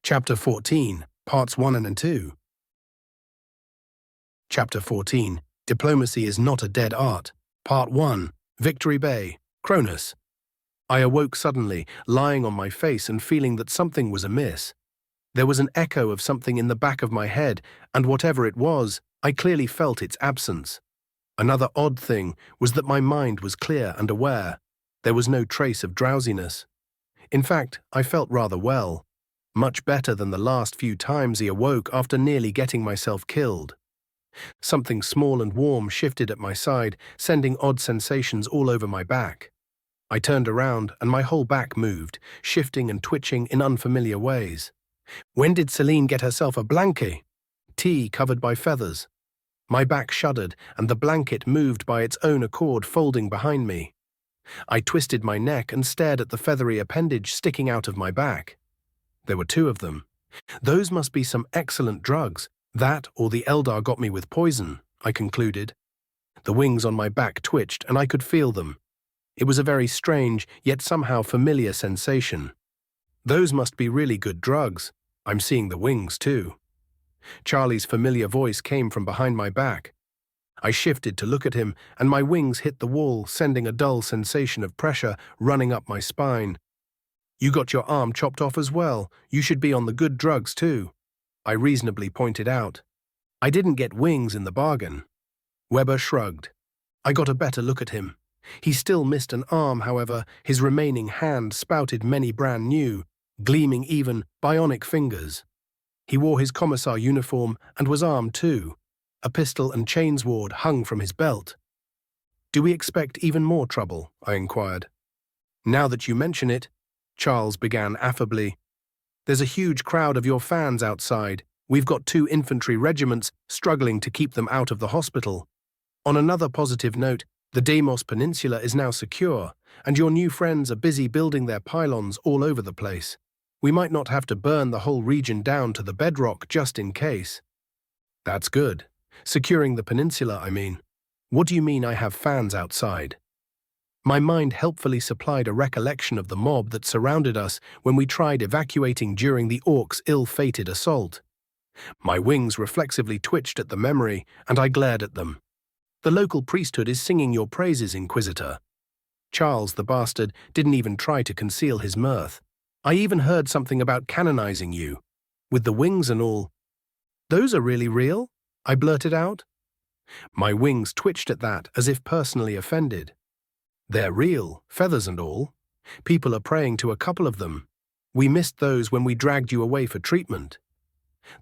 Chapter 14, Parts 1 and 2. Chapter 14, Diplomacy is Not a Dead Art. Part 1, Victory Bay, Kronus. I awoke suddenly, lying on my face and feeling that something was amiss. There was an echo of something in the back of my head, and whatever it was, I clearly felt its absence. Another odd thing was that my mind was clear and aware. There was no trace of drowsiness. In fact, I felt rather well. Much better than the last few times he awoke after nearly getting myself killed. Something small and warm shifted at my side, sending odd sensations all over my back. I turned around and my whole back moved, shifting and twitching in unfamiliar ways. When did Celine get herself a blanket? Tea covered by feathers. My back shuddered and the blanket moved by its own accord, folding behind me. I twisted my neck and stared at the feathery appendage sticking out of my back. There were two of them. Those must be some excellent drugs. That or the Eldar got me with poison, I concluded. The wings on my back twitched and I could feel them. It was a very strange, yet somehow familiar sensation. Those must be really good drugs. I'm seeing the wings too. Charlie's familiar voice came from behind my back. I shifted to look at him and my wings hit the wall, sending a dull sensation of pressure running up my spine. You got your arm chopped off as well. You should be on the good drugs too, I reasonably pointed out. I didn't get wings in the bargain. Weber shrugged. I got a better look at him. He still missed an arm, however. His remaining hand spouted many brand new, gleaming even, bionic fingers. He wore his commissar uniform and was armed too. A pistol and chainsword hung from his belt. Do we expect even more trouble? I inquired. Now that you mention it, Charles began affably. There's a huge crowd of your fans outside. We've got 2 infantry regiments struggling to keep them out of the hospital. On another positive note, the Deimos Peninsula is now secure, and your new friends are busy building their pylons all over the place. We might not have to burn the whole region down to the bedrock just in case. That's good. Securing the peninsula, I mean. What do you mean I have fans outside? My mind helpfully supplied a recollection of the mob that surrounded us when we tried evacuating during the Orcs' ill-fated assault. My wings reflexively twitched at the memory, and I glared at them. The local priesthood is singing your praises, Inquisitor. Charles, the bastard, didn't even try to conceal his mirth. I even heard something about canonizing you. With the wings and all. Those are really real? I blurted out. My wings twitched at that, as if personally offended. They're real, feathers and all. People are praying to a couple of them. We missed those when we dragged you away for treatment.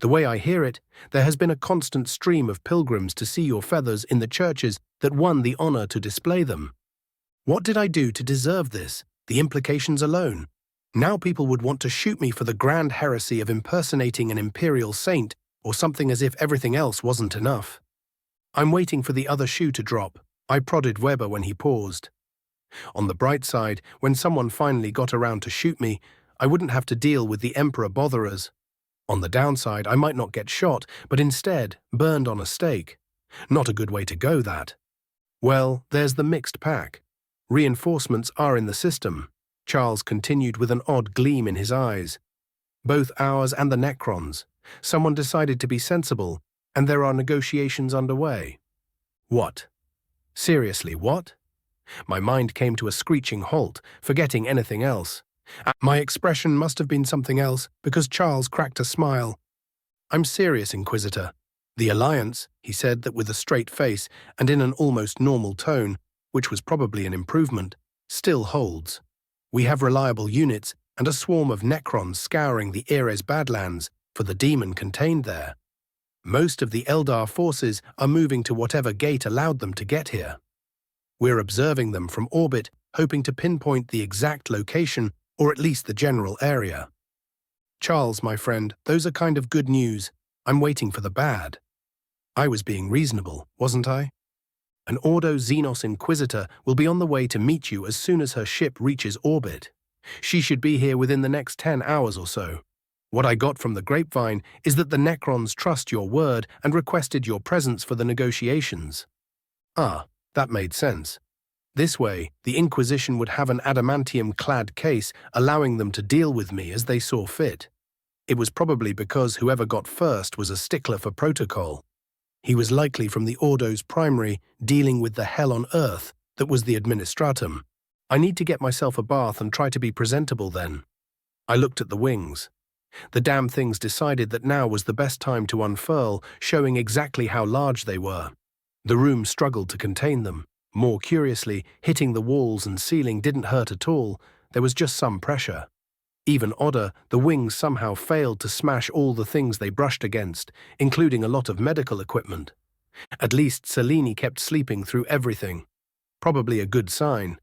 The way I hear it, there has been a constant stream of pilgrims to see your feathers in the churches that won the honor to display them. What did I do to deserve this? The implications alone. Now people would want to shoot me for the grand heresy of impersonating an imperial saint or something, as if everything else wasn't enough. I'm waiting for the other shoe to drop. I prodded Weber when he paused. On the bright side, when someone finally got around to shoot me, I wouldn't have to deal with the Emperor botherers. On the downside, I might not get shot, but instead burned on a stake. Not a good way to go, that. Well, there's the mixed pack. Reinforcements are in the system. Charles continued with an odd gleam in his eyes. Both ours and the Necrons. Someone decided to be sensible, and there are negotiations underway. What? Seriously, what? My mind came to a screeching halt, forgetting anything else. My expression must have been something else, because Charles cracked a smile. I'm serious, Inquisitor. The Alliance, he said that with a straight face and in an almost normal tone, which was probably an improvement, still holds. We have reliable units and a swarm of Necrons scouring the Ares Badlands for the demon contained there. Most of the Eldar forces are moving to whatever gate allowed them to get here. We're observing them from orbit, hoping to pinpoint the exact location or at least the general area. Charles, my friend, those are kind of good news. I'm waiting for the bad. I was being reasonable, wasn't I? An Ordo Xenos Inquisitor will be on the way to meet you as soon as her ship reaches orbit. She should be here within the next 10 hours or so. What I got from the grapevine is that the Necrons trust your word and requested your presence for the negotiations. Ah, that made sense. This way, the Inquisition would have an adamantium-clad case, allowing them to deal with me as they saw fit. It was probably because whoever got first was a stickler for protocol. He was likely from the Ordo's primary, dealing with the hell on earth that was the administratum. I need to get myself a bath and try to be presentable then. I looked at the wings. The damn things decided that now was the best time to unfurl, showing exactly how large they were. The room struggled to contain them. More curiously, hitting the walls and ceiling didn't hurt at all, there was just some pressure. Even odder, the wings somehow failed to smash all the things they brushed against, including a lot of medical equipment. At least Selene kept sleeping through everything. Probably a good sign.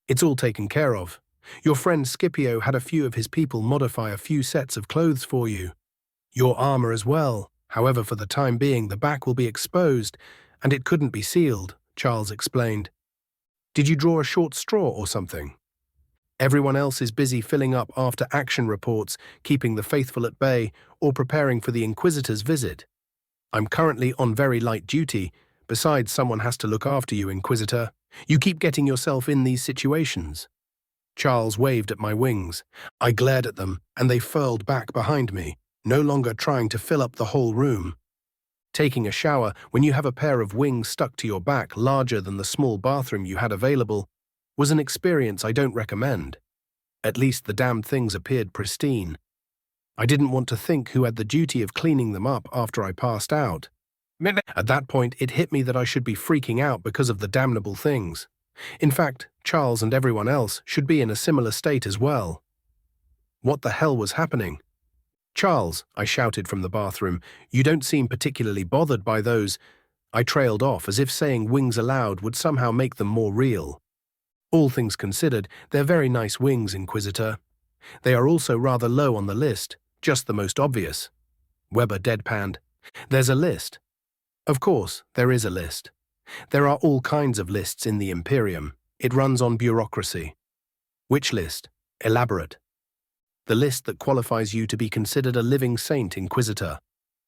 It's all taken care of. Your friend Scipio had a few of his people modify a few sets of clothes for you. Your armor as well. However, for the time being, the back will be exposed, and it couldn't be sealed, Charles explained. Did you draw a short straw or something? Everyone else is busy filling up after-action reports, keeping the faithful at bay, or preparing for the Inquisitor's visit. I'm currently on very light duty. Besides, someone has to look after you, Inquisitor. You keep getting yourself in these situations. Charles waved at my wings. I glared at them, and they furled back behind me, no longer trying to fill up the whole room. Taking a shower when you have a pair of wings stuck to your back larger than the small bathroom you had available was an experience I don't recommend. At least the damned things appeared pristine. I didn't want to think who had the duty of cleaning them up after I passed out. At that point, it hit me that I should be freaking out because of the damnable things. In fact, Charles and everyone else should be in a similar state as well. What the hell was happening? Charles, I shouted from the bathroom, you don't seem particularly bothered by those. I trailed off as if saying wings aloud would somehow make them more real. All things considered, they're very nice wings, Inquisitor. They are also rather low on the list, just the most obvious. Weber deadpanned. There's a list. Of course, there is a list. There are all kinds of lists in the Imperium. It runs on bureaucracy. Which list? Elaborate. The list that qualifies you to be considered a living saint, Inquisitor.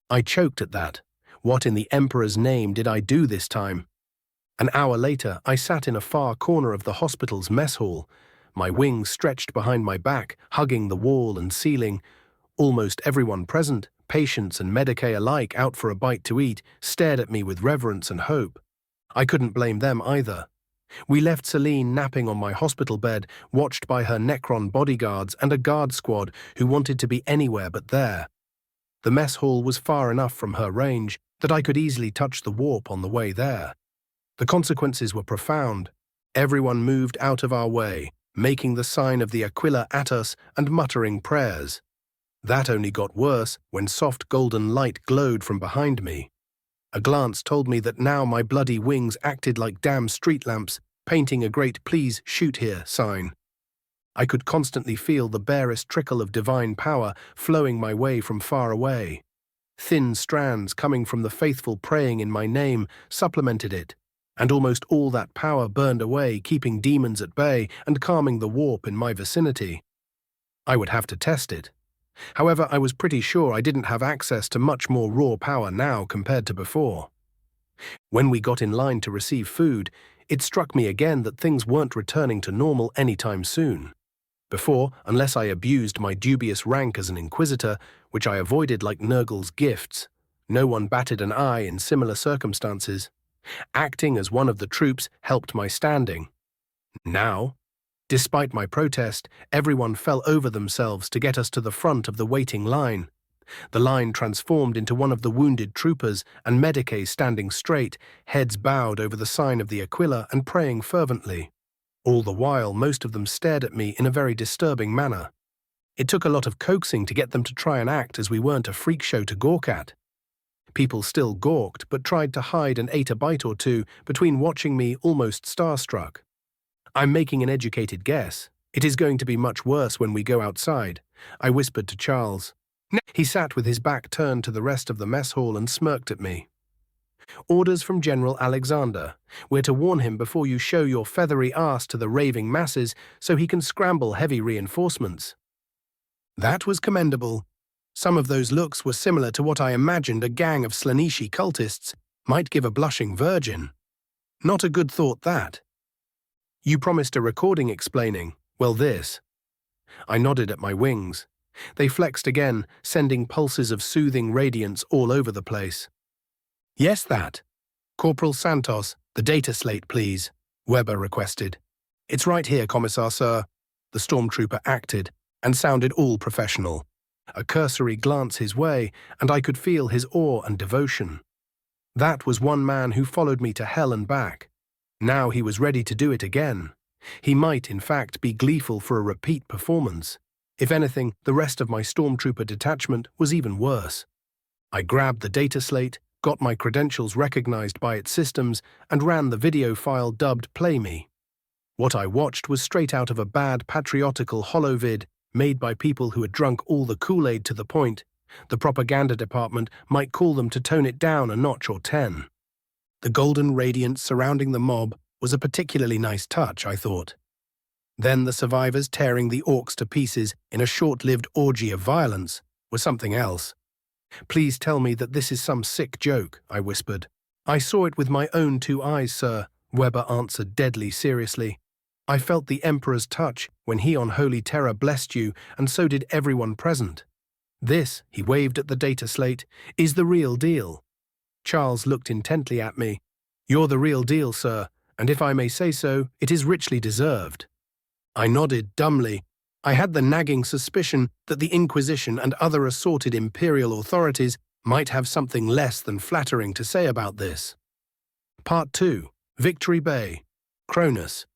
I choked at that. What in the Emperor's name did I do this time? An hour later, I sat in a far corner of the hospital's mess hall, my wings stretched behind my back, hugging the wall and ceiling. Almost everyone present, patients and Medicae alike out for a bite to eat, stared at me with reverence and hope. I couldn't blame them either. We left Selene napping on my hospital bed, watched by her Necron bodyguards and a guard squad who wanted to be anywhere but there. The mess hall was far enough from her range that I could easily touch the warp on the way there. The consequences were profound. Everyone moved out of our way, making the sign of the Aquila at us and muttering prayers. That only got worse when soft golden light glowed from behind me. A glance told me that now my bloody wings acted like damn street lamps, painting a great "please shoot here" sign. I could constantly feel the barest trickle of divine power flowing my way from far away. Thin strands coming from the faithful praying in my name supplemented it, and almost all that power burned away, keeping demons at bay and calming the warp in my vicinity. I would have to test it. However, I was pretty sure I didn't have access to much more raw power now compared to before. When we got in line to receive food, it struck me again that things weren't returning to normal anytime soon. Before, unless I abused my dubious rank as an Inquisitor, which I avoided like Nurgle's gifts, no one batted an eye in similar circumstances. Acting as one of the troops helped my standing. Now, despite my protest, everyone fell over themselves to get us to the front of the waiting line. The line transformed into one of the wounded troopers and Medicae standing straight, heads bowed over the sign of the Aquila and praying fervently. All the while, most of them stared at me in a very disturbing manner. It took a lot of coaxing to get them to try and act as we weren't a freak show to gawk at. People still gawked, but tried to hide and ate a bite or two between watching me almost starstruck. I'm making an educated guess. It is going to be much worse when we go outside, I whispered to Charles. He sat with his back turned to the rest of the mess hall and smirked at me. Orders from General Alexander. We're to warn him before you show your feathery ass to the raving masses so he can scramble heavy reinforcements. That was commendable. Some of those looks were similar to what I imagined a gang of Slaaneshi cultists might give a blushing virgin. Not a good thought, that. You promised a recording explaining, well, this. I nodded at my wings. They flexed again, sending pulses of soothing radiance all over the place. "Yes, that. Corporal Santos, the data slate, please," Weber requested. "It's right here, Commissar, sir." The stormtrooper acted and sounded all professional. A cursory glance his way, and I could feel his awe and devotion. That was one man who followed me to hell and back. Now he was ready to do it again. He might, in fact, be gleeful for a repeat performance. If anything, the rest of my stormtrooper detachment was even worse. I grabbed the data slate, got my credentials recognized by its systems, and ran the video file dubbed Play Me. What I watched was straight out of a bad patriotical holovid made by people who had drunk all the Kool-Aid to the point the propaganda department might call them to tone it down a notch or 10. The golden radiance surrounding the mob was a particularly nice touch, I thought. Then the survivors tearing the orcs to pieces in a short-lived orgy of violence was something else. "Please tell me that this is some sick joke," I whispered. "I saw it with my own 2 eyes, sir," Weber answered deadly seriously. "I felt the Emperor's touch when he on Holy Terror blessed you, and so did everyone present. This," he waved at the data slate, "is the real deal." Charles looked intently at me. "You're the real deal, sir, and if I may say so, it is richly deserved." I nodded dumbly. I had the nagging suspicion that the Inquisition and other assorted imperial authorities might have something less than flattering to say about this. Part 2. Victory Bay. Kronus.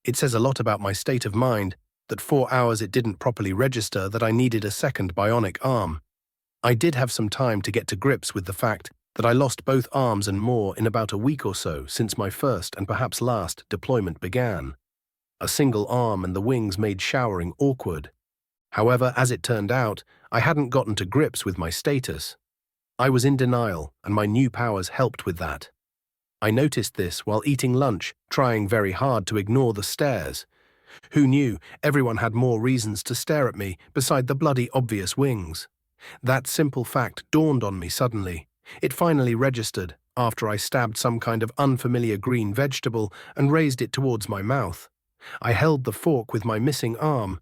It says a lot about my state of mind that 4 hours it didn't properly register that I needed a second bionic arm. I did have some time to get to grips with the fact that I lost both arms and more in about a week or so since my first and perhaps last deployment began. A single arm and the wings made showering awkward. However, as it turned out, I hadn't gotten to grips with my status. I was in denial, and my new powers helped with that. I noticed this while eating lunch, trying very hard to ignore the stares. Who knew everyone had more reasons to stare at me beside the bloody obvious wings? That simple fact dawned on me suddenly. It finally registered after I stabbed some kind of unfamiliar green vegetable and raised it towards my mouth. I held the fork with my missing arm.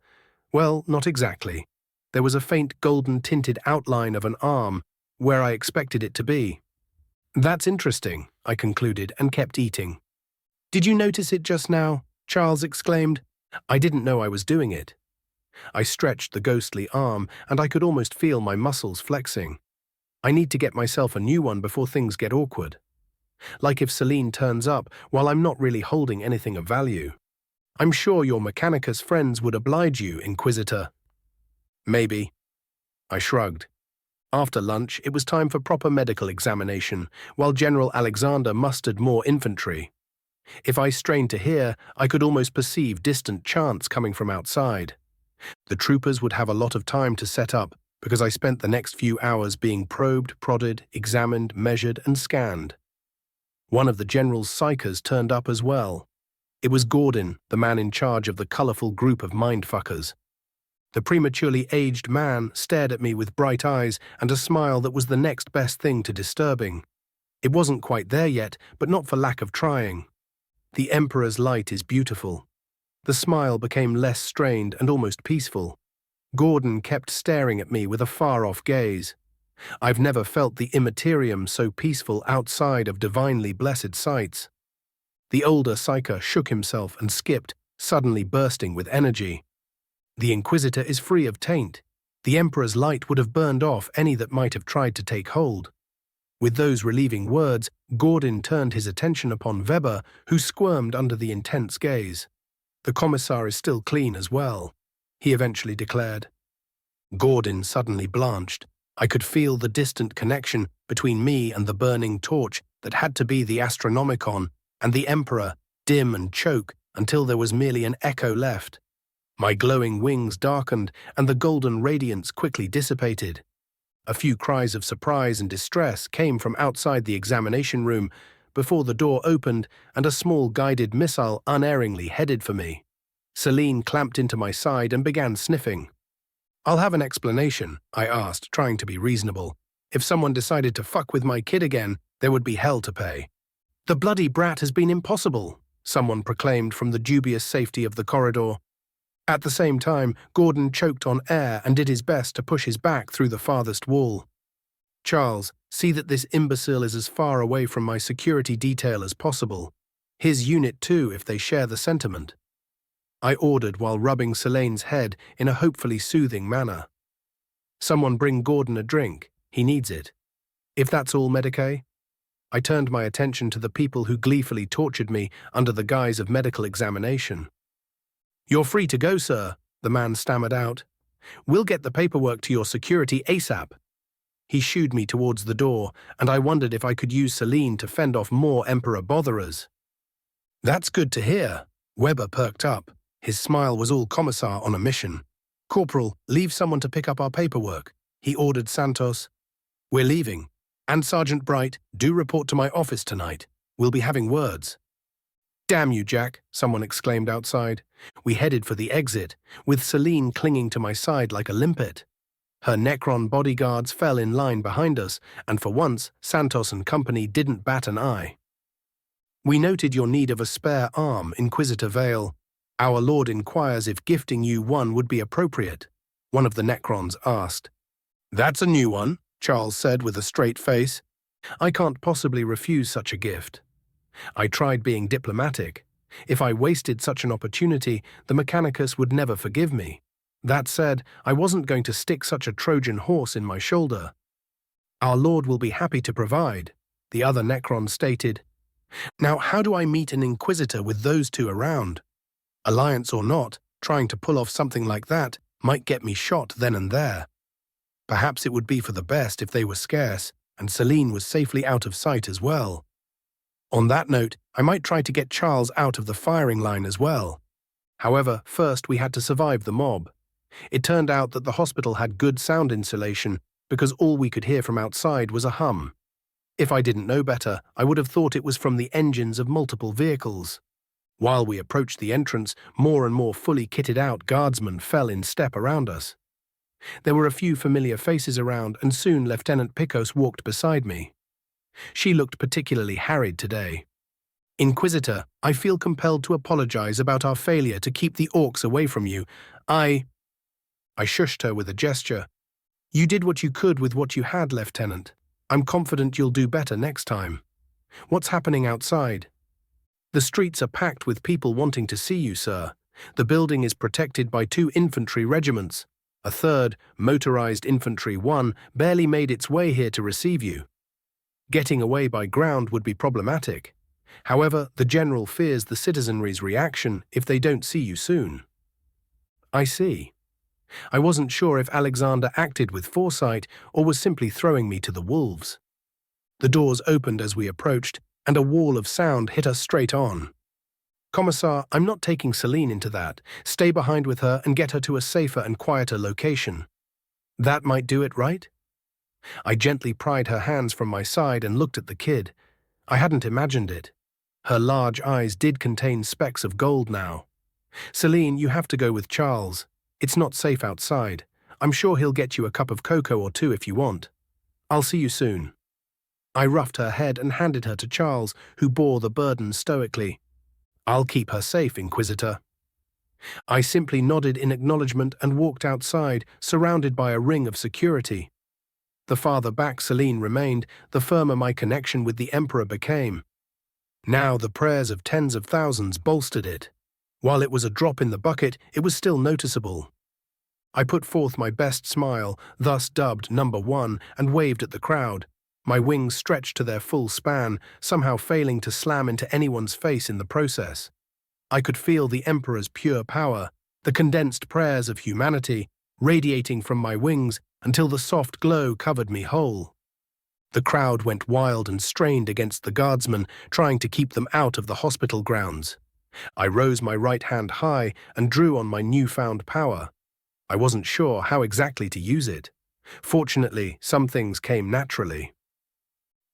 Well, not exactly. There was a faint golden-tinted outline of an arm where I expected it to be. "That's interesting," I concluded and kept eating. "Did you notice it just now?" Charles exclaimed. I didn't know I was doing it. I stretched the ghostly arm, and I could almost feel my muscles flexing. I need to get myself a new one before things get awkward. Like if Celine turns up while I'm not really holding anything of value. "I'm sure your Mechanicus friends would oblige you, Inquisitor." "Maybe." I shrugged. After lunch, it was time for proper medical examination, while General Alexander mustered more infantry. If I strained to hear, I could almost perceive distant chants coming from outside. The troopers would have a lot of time to set up, because I spent the next few hours being probed, prodded, examined, measured, and scanned. One of the general's psychers turned up as well. It was Gordon, the man in charge of the colorful group of mindfuckers. The prematurely aged man stared at me with bright eyes and a smile that was the next best thing to disturbing. It wasn't quite there yet, but not for lack of trying. The Emperor's light is beautiful. The smile became less strained and almost peaceful. Gordon kept staring at me with a far-off gaze. I've never felt the immaterium so peaceful outside of divinely blessed sights. The older Psyker shook himself and skipped, suddenly bursting with energy. "The Inquisitor is free of taint. The Emperor's light would have burned off any that might have tried to take hold." With those relieving words, Gordon turned his attention upon Weber, who squirmed under the intense gaze. "The Commissar is still clean as well," he eventually declared. Gordon suddenly blanched. I could feel the distant connection between me and the burning torch that had to be the Astronomicon, and the Emperor, dim and choke until there was merely an echo left. My glowing wings darkened, and the golden radiance quickly dissipated. A few cries of surprise and distress came from outside the examination room before the door opened and a small guided missile unerringly headed for me. Celine clamped into my side and began sniffing. "I'll have an explanation," I asked, trying to be reasonable. "If someone decided to fuck with my kid again, there would be hell to pay." "The bloody brat has been impossible," someone proclaimed from the dubious safety of the corridor. At the same time, Gordon choked on air and did his best to push his back through the farthest wall. Charles, see that this imbecile is as far away from my security detail as possible. His unit too, if they share the sentiment. I ordered while rubbing Selene's head in a hopefully soothing manner. Someone bring Gordon a drink. He needs it. If that's all, Medicaid? I turned my attention to the people who gleefully tortured me under the guise of medical examination. You're free to go, sir, the man stammered out. We'll get the paperwork to your security ASAP. He shooed me towards the door, and I wondered if I could use Selene to fend off more Emperor botherers. That's good to hear. Weber perked up. His smile was all Commissar on a mission. Corporal, leave someone to pick up our paperwork, he ordered Santos. We're leaving. And Sergeant Bright, do report to my office tonight. We'll be having words. Damn you, Jack, someone exclaimed outside. We headed for the exit, with Selene clinging to my side like a limpet. Her Necron bodyguards fell in line behind us, and for once, Santos and company didn't bat an eye. We noted your need of a spare arm, Inquisitor Vale. Our Lord inquires if gifting you one would be appropriate, one of the Necrons asked. That's a new one, Charles said with a straight face. I can't possibly refuse such a gift. I tried being diplomatic. If I wasted such an opportunity, the Mechanicus would never forgive me. That said, I wasn't going to stick such a Trojan horse in my shoulder. Our Lord will be happy to provide, the other Necron stated. Now, how do I meet an Inquisitor with those two around? Alliance or not, trying to pull off something like that might get me shot then and there. Perhaps it would be for the best if they were scarce, and Selene was safely out of sight as well. On that note, I might try to get Charles out of the firing line as well. However, first we had to survive the mob. It turned out that the hospital had good sound insulation because all we could hear from outside was a hum. If I didn't know better, I would have thought it was from the engines of multiple vehicles. While we approached the entrance, more and more fully kitted out guardsmen fell in step around us. There were a few familiar faces around, and soon Lieutenant Picos walked beside me. She looked particularly harried today. Inquisitor, I feel compelled to apologize about our failure to keep the orcs away from you. I shushed her with a gesture. You did what you could with what you had, Lieutenant. I'm confident you'll do better next time. What's happening outside? The streets are packed with people wanting to see you, sir. The building is protected by 2 infantry regiments. A third, Motorized Infantry 1, barely made its way here to receive you. Getting away by ground would be problematic. However, the General fears the citizenry's reaction if they don't see you soon. I see. I wasn't sure if Alexander acted with foresight or was simply throwing me to the wolves. The doors opened as we approached, and a wall of sound hit us straight on. Commissar, I'm not taking Selene into that. Stay behind with her and get her to a safer and quieter location. That might do it, right? I gently pried her hands from my side and looked at the kid. I hadn't imagined it. Her large eyes did contain specks of gold now. Selene, you have to go with Charles. It's not safe outside. I'm sure he'll get you a cup of cocoa or 2 if you want. I'll see you soon. I roughed her head and handed her to Charles, who bore the burden stoically. I'll keep her safe, Inquisitor. I simply nodded in acknowledgement and walked outside, surrounded by a ring of security. The farther back Selene remained, the firmer my connection with the Emperor became. Now the prayers of tens of thousands bolstered it. While it was a drop in the bucket, it was still noticeable. I put forth my best smile, thus dubbed Number 1, and waved at the crowd. My wings stretched to their full span, somehow failing to slam into anyone's face in the process. I could feel the Emperor's pure power, the condensed prayers of humanity, radiating from my wings until the soft glow covered me whole. The crowd went wild and strained against the guardsmen, trying to keep them out of the hospital grounds. I rose my right hand high and drew on my newfound power. I wasn't sure how exactly to use it. Fortunately, some things came naturally.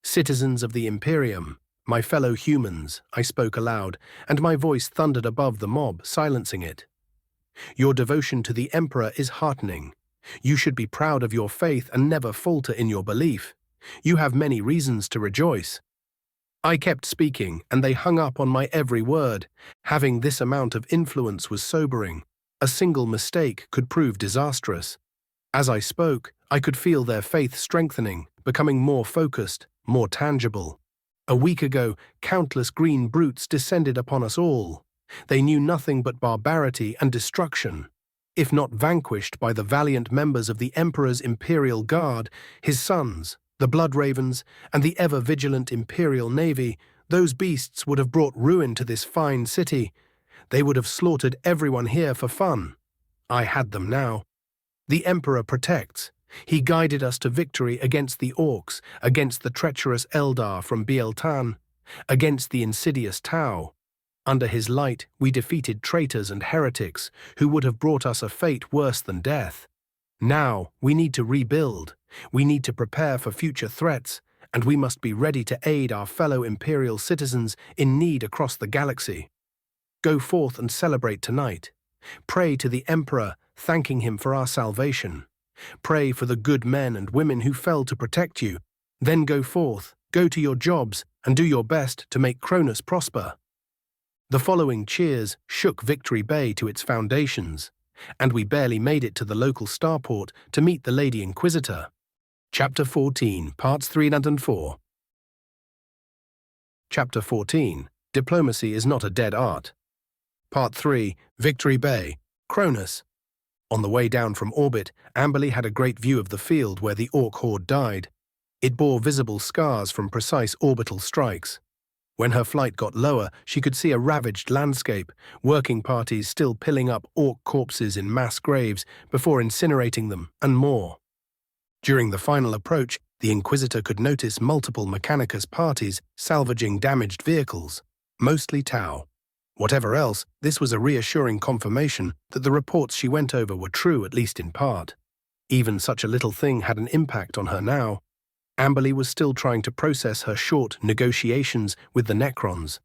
Citizens of the Imperium, my fellow humans, I spoke aloud, and my voice thundered above the mob, silencing it. Your devotion to the Emperor is heartening. You should be proud of your faith and never falter in your belief. You have many reasons to rejoice. I kept speaking, and they hung up on my every word. Having this amount of influence was sobering. A single mistake could prove disastrous. As I spoke, I could feel their faith strengthening, becoming more focused, more tangible. A week ago, countless green brutes descended upon us all. They knew nothing but barbarity and destruction. If not vanquished by the valiant members of the Emperor's Imperial Guard, his sons, the Blood Ravens, and the ever-vigilant Imperial Navy, those beasts would have brought ruin to this fine city. They would have slaughtered everyone here for fun. I had them now. The Emperor protects. He guided us to victory against the Orcs, against the treacherous Eldar from Bieltan, against the insidious Tau. Under his light, we defeated traitors and heretics who would have brought us a fate worse than death. Now, we need to rebuild. We need to prepare for future threats, and we must be ready to aid our fellow Imperial citizens in need across the galaxy. Go forth and celebrate tonight. Pray to the Emperor, thanking him for our salvation. Pray for the good men and women who fell to protect you. Then go forth, go to your jobs, and do your best to make Kronus prosper. The following cheers shook Victory Bay to its foundations, and we barely made it to the local starport to meet the Lady Inquisitor. Chapter 14, Parts 3 and 4. Chapter 14, Diplomacy is not a dead art. Part 3, Victory Bay, Kronus. On the way down from orbit, Amberly had a great view of the field where the Orc horde died. It bore visible scars from precise orbital strikes. When her flight got lower, she could see a ravaged landscape, working parties still pilling up Orc corpses in mass graves before incinerating them, and more. During the final approach, the Inquisitor could notice multiple Mechanicus parties salvaging damaged vehicles, mostly Tau. Whatever else, this was a reassuring confirmation that the reports she went over were true, at least in part. Even such a little thing had an impact on her now. Amberly was still trying to process her short negotiations with the Necrons.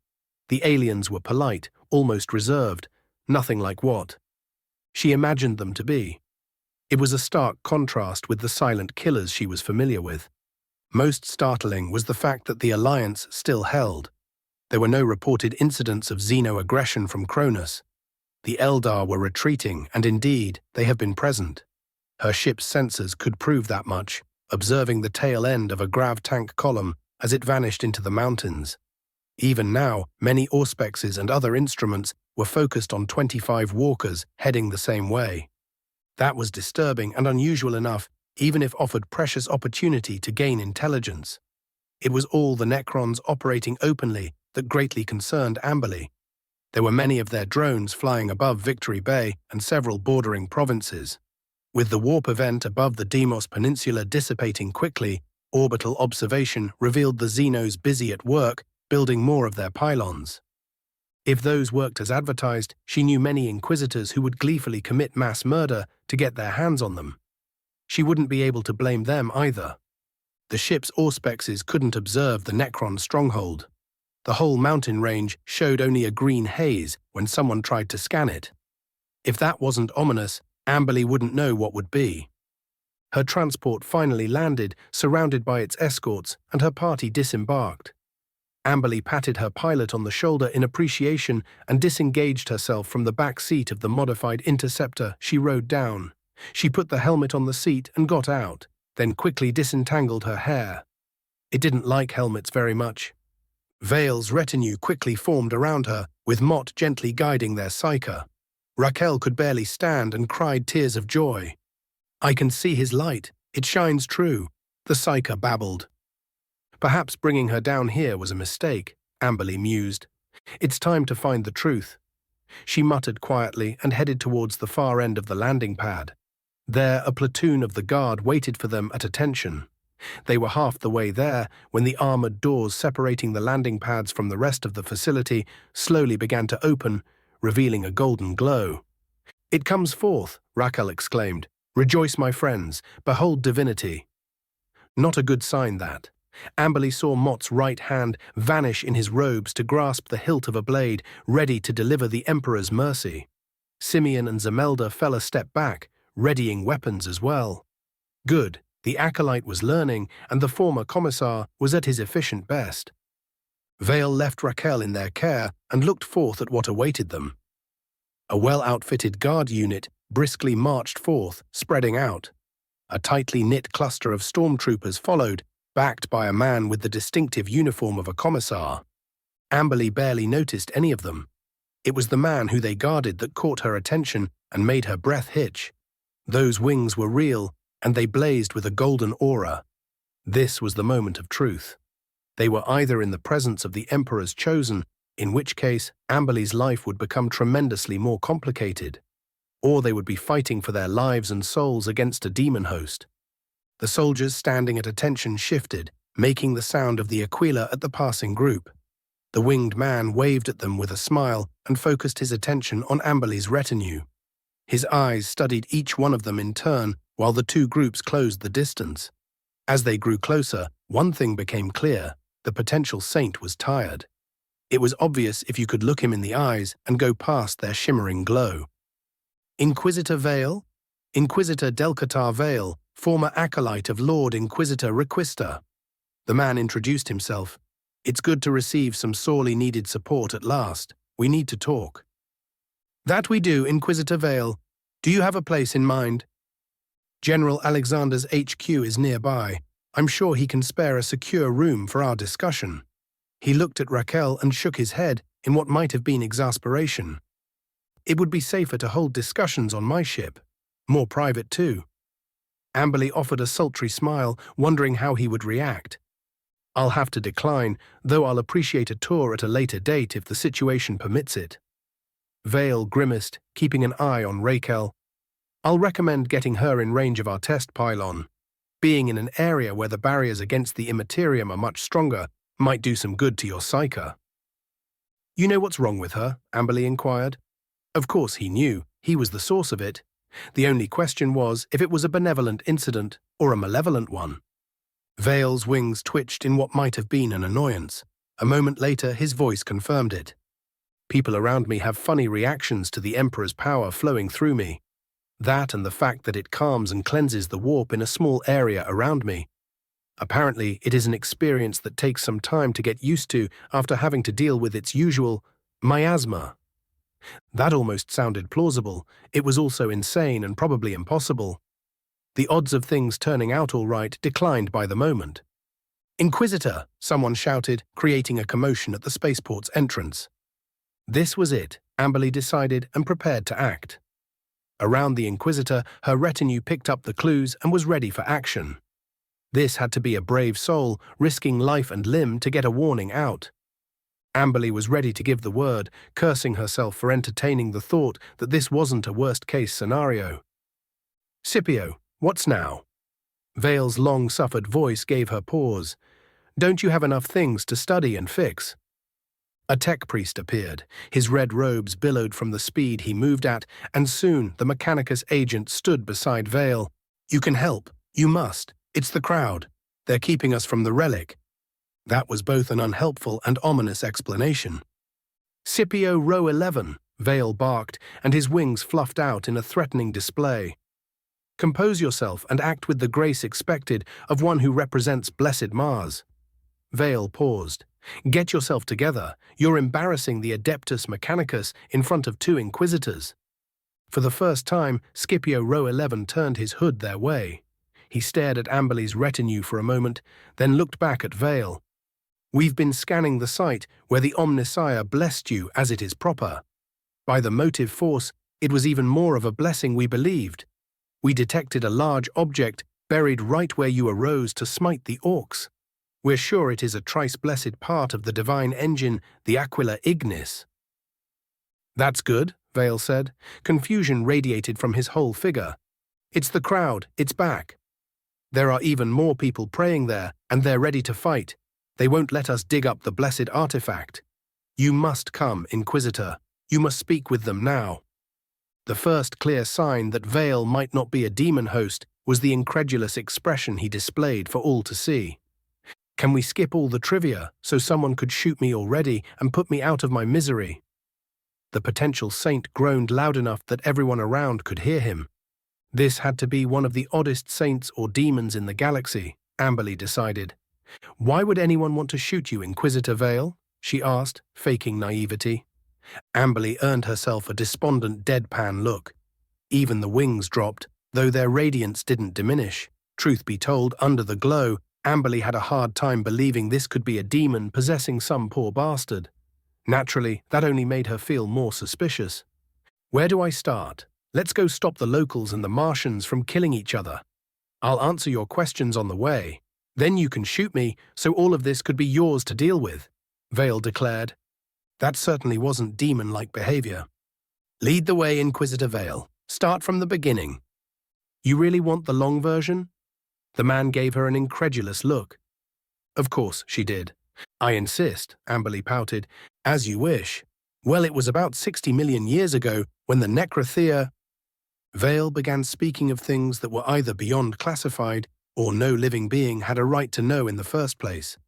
The aliens were polite, almost reserved, nothing like what she imagined them to be. It was a stark contrast with the silent killers she was familiar with. Most startling was the fact that the Alliance still held. There were no reported incidents of xeno-aggression from Kronus. The Eldar were retreating, and indeed, they have been present. Her ship's sensors could prove that much, observing the tail end of a grav tank column as it vanished into the mountains. Even now, many auspexes and other instruments were focused on 25 walkers heading the same way. That was disturbing and unusual enough, even if offered precious opportunity to gain intelligence. It was all the Necrons operating openly that greatly concerned Amberly. There were many of their drones flying above Victory Bay and several bordering provinces. With the warp event above the Deimos Peninsula dissipating quickly, orbital observation revealed the Xenos busy at work, building more of their pylons. If those worked as advertised, she knew many Inquisitors who would gleefully commit mass murder to get their hands on them. She wouldn't be able to blame them either. The ship's auspexes couldn't observe the Necron stronghold. The whole mountain range showed only a green haze when someone tried to scan it. If that wasn't ominous, Amberly wouldn't know what would be. Her transport finally landed, surrounded by its escorts, and her party disembarked. Amberly patted her pilot on the shoulder in appreciation and disengaged herself from the back seat of the modified interceptor she rode down. She put the helmet on the seat and got out, then quickly disentangled her hair. It didn't like helmets very much. Vale's retinue quickly formed around her, with Mott gently guiding their Psyker. Raquel could barely stand and cried tears of joy. "I can see his light. It shines true," the Psyker babbled. Perhaps bringing her down here was a mistake, Amberly mused. It's time to find the truth. She muttered quietly and headed towards the far end of the landing pad. There, a platoon of the guard waited for them at attention. They were half the way there when the armored doors separating the landing pads from the rest of the facility slowly began to open, revealing a golden glow. "It comes forth," Raquel exclaimed. "Rejoice, my friends. Behold divinity." Not a good sign, that. Amberly saw Mott's right hand vanish in his robes to grasp the hilt of a blade, ready to deliver the Emperor's mercy. Simeon and Zemelda fell a step back, readying weapons as well. Good. The acolyte was learning, and the former commissar was at his efficient best. Vale left Raquel in their care and looked forth at what awaited them. A well-outfitted guard unit briskly marched forth, spreading out. A tightly knit cluster of stormtroopers followed, backed by a man with the distinctive uniform of a commissar. Amberly barely noticed any of them. It was the man who they guarded that caught her attention and made her breath hitch. Those wings were real, and they blazed with a golden aura. This was the moment of truth. They were either in the presence of the Emperor's chosen, in which case Amberly's life would become tremendously more complicated, or they would be fighting for their lives and souls against a demon host. The soldiers standing at attention shifted, making the sound of the Aquila at the passing group. The winged man waved at them with a smile and focused his attention on Amberly's retinue. His eyes studied each one of them in turn while the two groups closed the distance. As they grew closer, one thing became clear: the potential saint was tired. It was obvious if you could look him in the eyes and go past their shimmering glow. Inquisitor Vale? Inquisitor Delcatar Vale, former acolyte of Lord Inquisitor Requista. The man introduced himself. It's good to receive some sorely needed support at last. We need to talk. That we do, Inquisitor Vale. Do you have a place in mind? General Alexander's HQ is nearby. I'm sure he can spare a secure room for our discussion. He looked at Raquel and shook his head in what might have been exasperation. It would be safer to hold discussions on my ship. More private, too. Amberly offered a sultry smile, wondering how he would react. I'll have to decline, though I'll appreciate a tour at a later date if the situation permits it. Vale grimaced, keeping an eye on Raquel. I'll recommend getting her in range of our test pylon. Being in an area where the barriers against the Immaterium are much stronger might do some good to your Psyker. You know what's wrong with her? Amberly inquired. Of course he knew. He was the source of it. The only question was if it was a benevolent incident or a malevolent one. Vale's wings twitched in what might have been an annoyance. A moment later, his voice confirmed it. People around me have funny reactions to the Emperor's power flowing through me. That and the fact that it calms and cleanses the warp in a small area around me. Apparently, it is an experience that takes some time to get used to after having to deal with its usual miasma. That almost sounded plausible. It was also insane and probably impossible. The odds of things turning out all right declined by the moment. Inquisitor, someone shouted, creating a commotion at the spaceport's entrance. This was it, Amberly decided and prepared to act. Around the Inquisitor, her retinue picked up the clues and was ready for action. This had to be a brave soul, risking life and limb to get a warning out. Amberly was ready to give the word, cursing herself for entertaining the thought that this wasn't a worst-case scenario. Scipio, what's now? Vale's long-suffered voice gave her pause. Don't you have enough things to study and fix? A tech priest appeared. His red robes billowed from the speed he moved at, and soon the Mechanicus agent stood beside Vale. You can help. You must. It's the crowd. They're keeping us from the relic. That was both an unhelpful and ominous explanation. Scipio Row 11, Vale barked, and his wings fluffed out in a threatening display. Compose yourself and act with the grace expected of one who represents blessed Mars. Vale paused. Get yourself together. You're embarrassing the Adeptus Mechanicus in front of two Inquisitors. For the first time, Scipio Row 11 turned his hood their way. He stared at Amberly's retinue for a moment, then looked back at Vale. We've been scanning the site where the Omnissiah blessed you as it is proper. By the motive force, it was even more of a blessing we believed. We detected a large object buried right where you arose to smite the orcs. We're sure it is a thrice-blessed part of the divine engine, the Aquila Ignis. That's good, Vale said. Confusion radiated from his whole figure. It's the crowd, it's back. There are even more people praying there, and they're ready to fight. They won't let us dig up the blessed artifact. You must come, Inquisitor. You must speak with them now. The first clear sign that Vale might not be a demon host was the incredulous expression he displayed for all to see. Can we skip all the trivia so someone could shoot me already and put me out of my misery? The potential saint groaned loud enough that everyone around could hear him. This had to be one of the oddest saints or demons in the galaxy, Amberly decided. Why would anyone want to shoot you, Inquisitor Vale? She asked, faking naivety. Amberly earned herself a despondent deadpan look. Even the wings dropped, though their radiance didn't diminish. Truth be told, under the glow, Amberly had a hard time believing this could be a demon possessing some poor bastard. Naturally, that only made her feel more suspicious. Where do I start? Let's go stop the locals and the Martians from killing each other. I'll answer your questions on the way. Then you can shoot me, so all of this could be yours to deal with, Vale declared. That certainly wasn't demon-like behavior. Lead the way, Inquisitor Vale. Start from the beginning. You really want the long version? The man gave her an incredulous look. Of course she did. I insist, Amberly pouted. As you wish. Well, it was about 60 million years ago when the Necrothea... Vale began speaking of things that were either beyond classified or no living being had a right to know in the first place.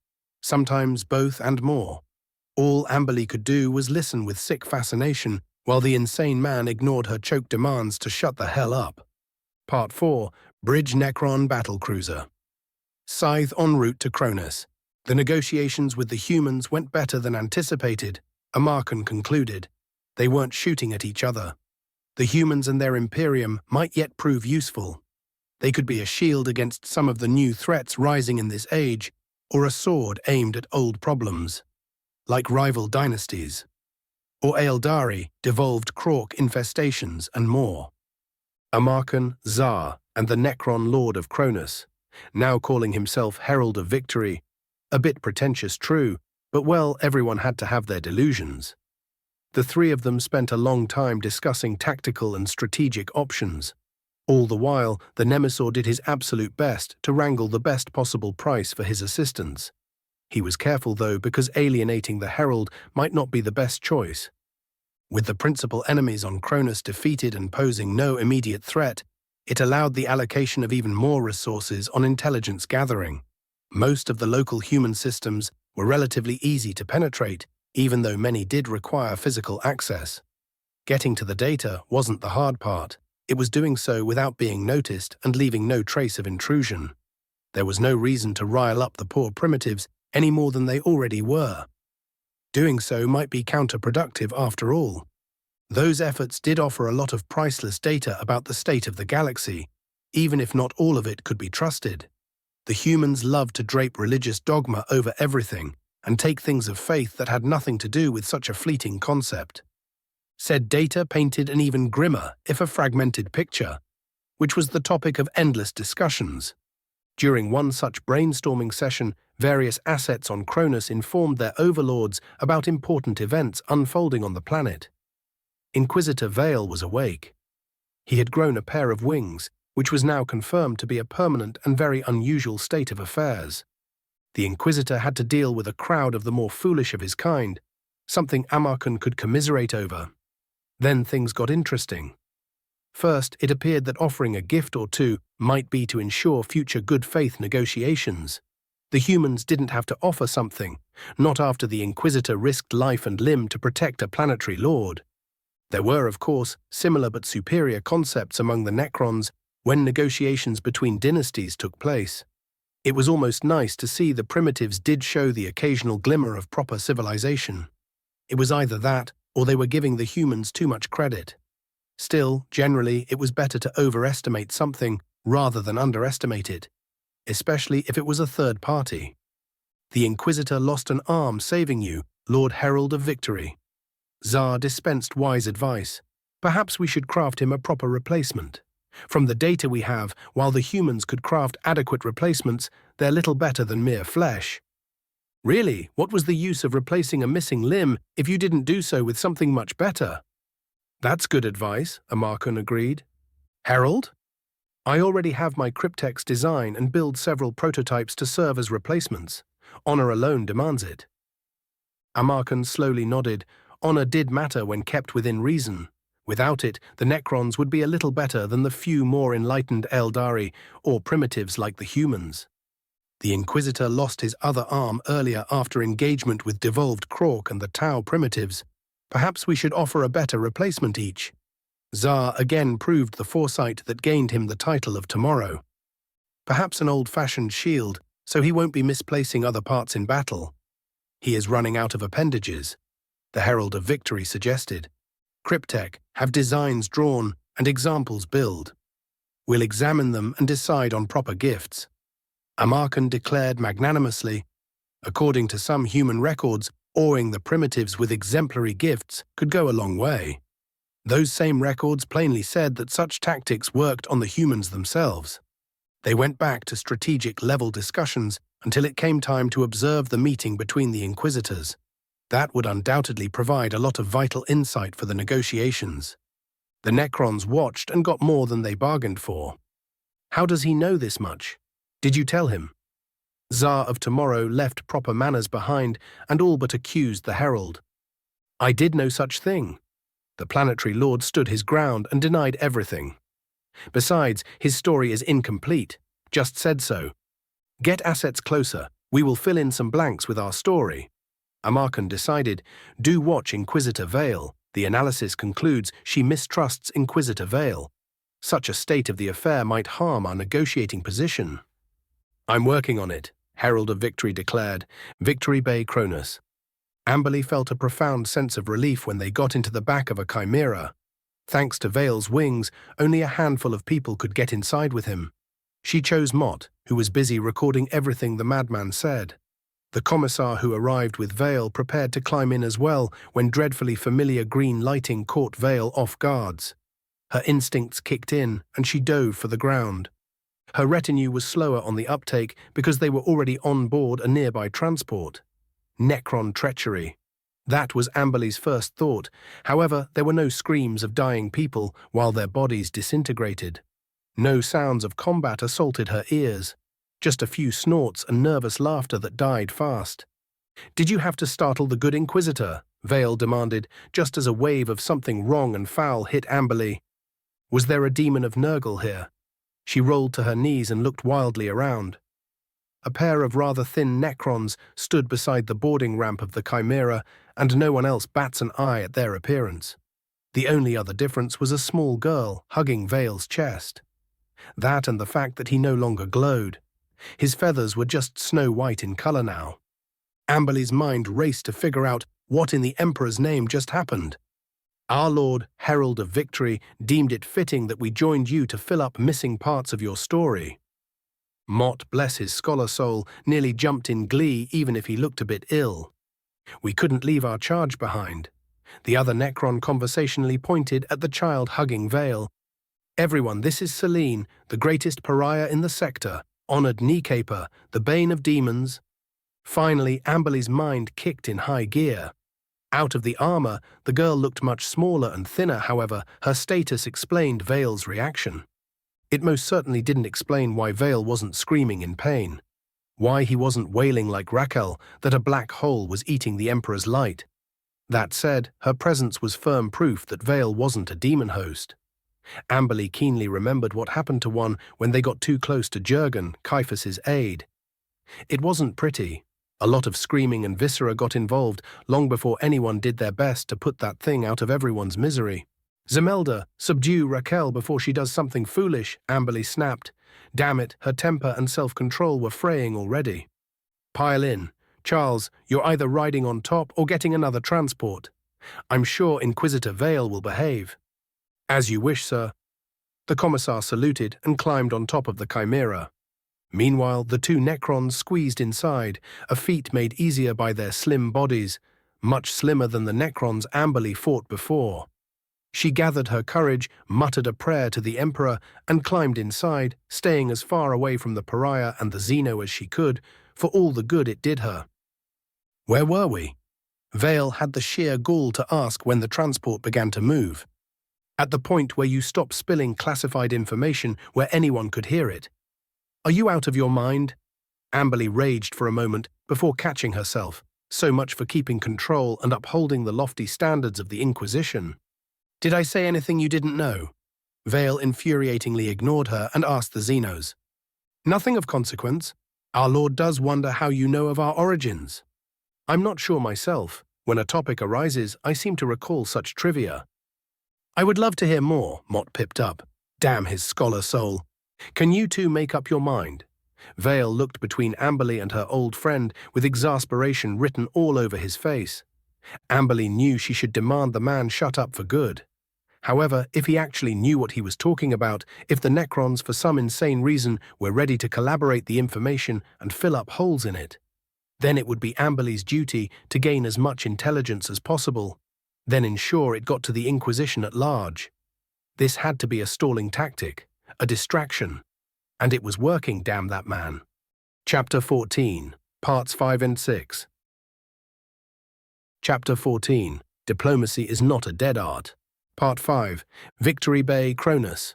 Sometimes both and more. All Amberly could do was listen with sick fascination while the insane man ignored her choked demands to shut the hell up. Part 4, Bridge Necron Battlecruiser. Scythe en route to Kronus. The negotiations with the humans went better than anticipated, Amarkan concluded. They weren't shooting at each other. The humans and their Imperium might yet prove useful. They could be a shield against some of the new threats rising in this age, or a sword aimed at old problems, like rival dynasties, or Aeldari, devolved Krork infestations, and more. Amarkan, Tsar, and the Necron Lord of Kronus, now calling himself Herald of Victory, a bit pretentious, true, but well, everyone had to have their delusions. The three of them spent a long time discussing tactical and strategic options. All the while, the Nemesaur did his absolute best to wrangle the best possible price for his assistance. He was careful, though, because alienating the Herald might not be the best choice. With the principal enemies on Kronus defeated and posing no immediate threat, it allowed the allocation of even more resources on intelligence gathering. Most of the local human systems were relatively easy to penetrate, even though many did require physical access. Getting to the data wasn't the hard part. It was doing so without being noticed and leaving no trace of intrusion. There was no reason to rile up the poor primitives any more than they already were. Doing so might be counterproductive after all. Those efforts did offer a lot of priceless data about the state of the galaxy, even if not all of it could be trusted. The humans loved to drape religious dogma over everything and take things of faith that had nothing to do with such a fleeting concept. Said data painted an even grimmer, if a fragmented picture, which was the topic of endless discussions. During one such brainstorming session, various assets on Kronus informed their overlords about important events unfolding on the planet. Inquisitor Vale was awake. He had grown a pair of wings, which was now confirmed to be a permanent and very unusual state of affairs. The Inquisitor had to deal with a crowd of the more foolish of his kind, something Amarkan could commiserate over. Then things got interesting. First, it appeared that offering a gift or two might be to ensure future good faith negotiations. The humans didn't have to offer something, not after the Inquisitor risked life and limb to protect a planetary lord. There were, of course, similar but superior concepts among the Necrons when negotiations between dynasties took place. It was almost nice to see the primitives did show the occasional glimmer of proper civilization. It was either that, or they were giving the humans too much credit. Still, generally, it was better to overestimate something rather than underestimate it, especially if it was a third party. The Inquisitor lost an arm saving you, Lord Herald of Victory. Tsar dispensed wise advice. Perhaps we should craft him a proper replacement. From the data we have, while the humans could craft adequate replacements, they're little better than mere flesh. Really, what was the use of replacing a missing limb if you didn't do so with something much better? That's good advice, Amarkan agreed. Herald? I already have my cryptex design and build several prototypes to serve as replacements. Honor alone demands it. Amarkan slowly nodded. Honor did matter when kept within reason. Without it, the Necrons would be a little better than the few more enlightened Aeldari or primitives like the humans. The Inquisitor lost his other arm earlier after engagement with devolved Krork and the Tau primitives. Perhaps we should offer a better replacement each. Tsar again proved the foresight that gained him the title of Tomorrow. Perhaps an old-fashioned shield, so he won't be misplacing other parts in battle. He is running out of appendages. the Herald of Victory suggested. Cryptech have designs drawn and examples built. We'll examine them and decide on proper gifts. Amarkan declared magnanimously. According to some human records, awing the primitives with exemplary gifts could go a long way. Those same records plainly said that such tactics worked on the humans themselves. They went back to strategic-level discussions until it came time to observe the meeting between the Inquisitors. That would undoubtedly provide a lot of vital insight for the negotiations. The Necrons watched and got more than they bargained for. How does he know this much? Did you tell him? Tsar of Tomorrow left proper manners behind and all but accused the Herald. I did no such thing. The planetary lord stood his ground and denied everything. Besides, his story is incomplete. Just said so. Get assets closer. We will fill in some blanks with our story. Amarkan decided. Do watch Inquisitor Vale. The analysis concludes she mistrusts Inquisitor Vale. Such a state of the affair might harm our negotiating position. I'm working on it, Herald of Victory declared. Victory Bay Kronus. Amberly felt a profound sense of relief when they got into the back of a chimera. Thanks to Vale's wings, only a handful of people could get inside with him. She chose Mott, who was busy recording everything the madman said. The commissar who arrived with Vale prepared to climb in as well when dreadfully familiar green lighting caught Vale off guards. Her instincts kicked in, and she dove for the ground. Her retinue was slower on the uptake because they were already on board a nearby transport. Necron treachery. That was Amberly's first thought. However, there were no screams of dying people while their bodies disintegrated. No sounds of combat assaulted her ears. Just a few snorts and nervous laughter that died fast. Did you have to startle the good Inquisitor? Vale demanded, just as a wave of something wrong and foul hit Amberly. Was there a demon of Nurgle here? She rolled to her knees and looked wildly around. A pair of rather thin Necrons stood beside the boarding ramp of the Chimera, and no one else bats an eye at their appearance. The only other difference was a small girl hugging Vale's chest. That and the fact that he no longer glowed. His feathers were just snow-white in color now. Amberly's mind raced to figure out what in the Emperor's name just happened. Our Lord, Herald of Victory, deemed it fitting that we joined you to fill up missing parts of your story. Mott, bless his scholar soul, nearly jumped in glee even if he looked a bit ill. We couldn't leave our charge behind. The other Necron conversationally pointed at the child hugging Vale. Everyone, this is Selene, the greatest pariah in the sector, honored kneecaper, the bane of demons. Finally, Amberly's mind kicked in high gear. Out of the armor, the girl looked much smaller and thinner, however, her status explained Vale's reaction. It most certainly didn't explain why Vale wasn't screaming in pain, why he wasn't wailing like Raquel that a black hole was eating the Emperor's light. That said, her presence was firm proof that Vale wasn't a demon host. Amberly keenly remembered what happened to one when they got too close to Jurgen, Caiaphas's aide. It wasn't pretty. A lot of screaming and viscera got involved long before anyone did their best to put that thing out of everyone's misery. Zemelda, subdue Raquel before she does something foolish, Amberly snapped. Damn it, her temper and self-control were fraying already. Pile in. Charles, you're either riding on top or getting another transport. I'm sure Inquisitor Vale will behave. As you wish, sir. The commissar saluted and climbed on top of the Chimera. Meanwhile, the two Necrons squeezed inside, a feat made easier by their slim bodies, much slimmer than the Necrons Amberly fought before. She gathered her courage, muttered a prayer to the Emperor, and climbed inside, staying as far away from the pariah and the Xeno as she could, for all the good it did her. Where were we? Vale had the sheer gall to ask when the transport began to move. At the point where you stop spilling classified information where anyone could hear it. Are you out of your mind? Amberly raged for a moment before catching herself. So much for keeping control and upholding the lofty standards of the Inquisition. Did I say anything you didn't know? Vale infuriatingly ignored her and asked the Xenos. Nothing of consequence. Our Lord does wonder how you know of our origins. I'm not sure myself. When a topic arises, I seem to recall such trivia. I would love to hear more, Mott pipped up. Damn his scholar soul. Can you two make up your mind? Vale looked between Amberly and her old friend with exasperation written all over his face. Amberly knew she should demand the man shut up for good. However, if he actually knew what he was talking about, if the Necrons, for some insane reason, were ready to collaborate the information and fill up holes in it, then it would be Amberly's duty to gain as much intelligence as possible, then ensure it got to the Inquisition at large. This had to be a stalling tactic, a distraction, and it was working, damn that man. Chapter 14, Parts 5 and 6. Chapter 14, Diplomacy is not a dead art. Part 5, Victory Bay, Kronus.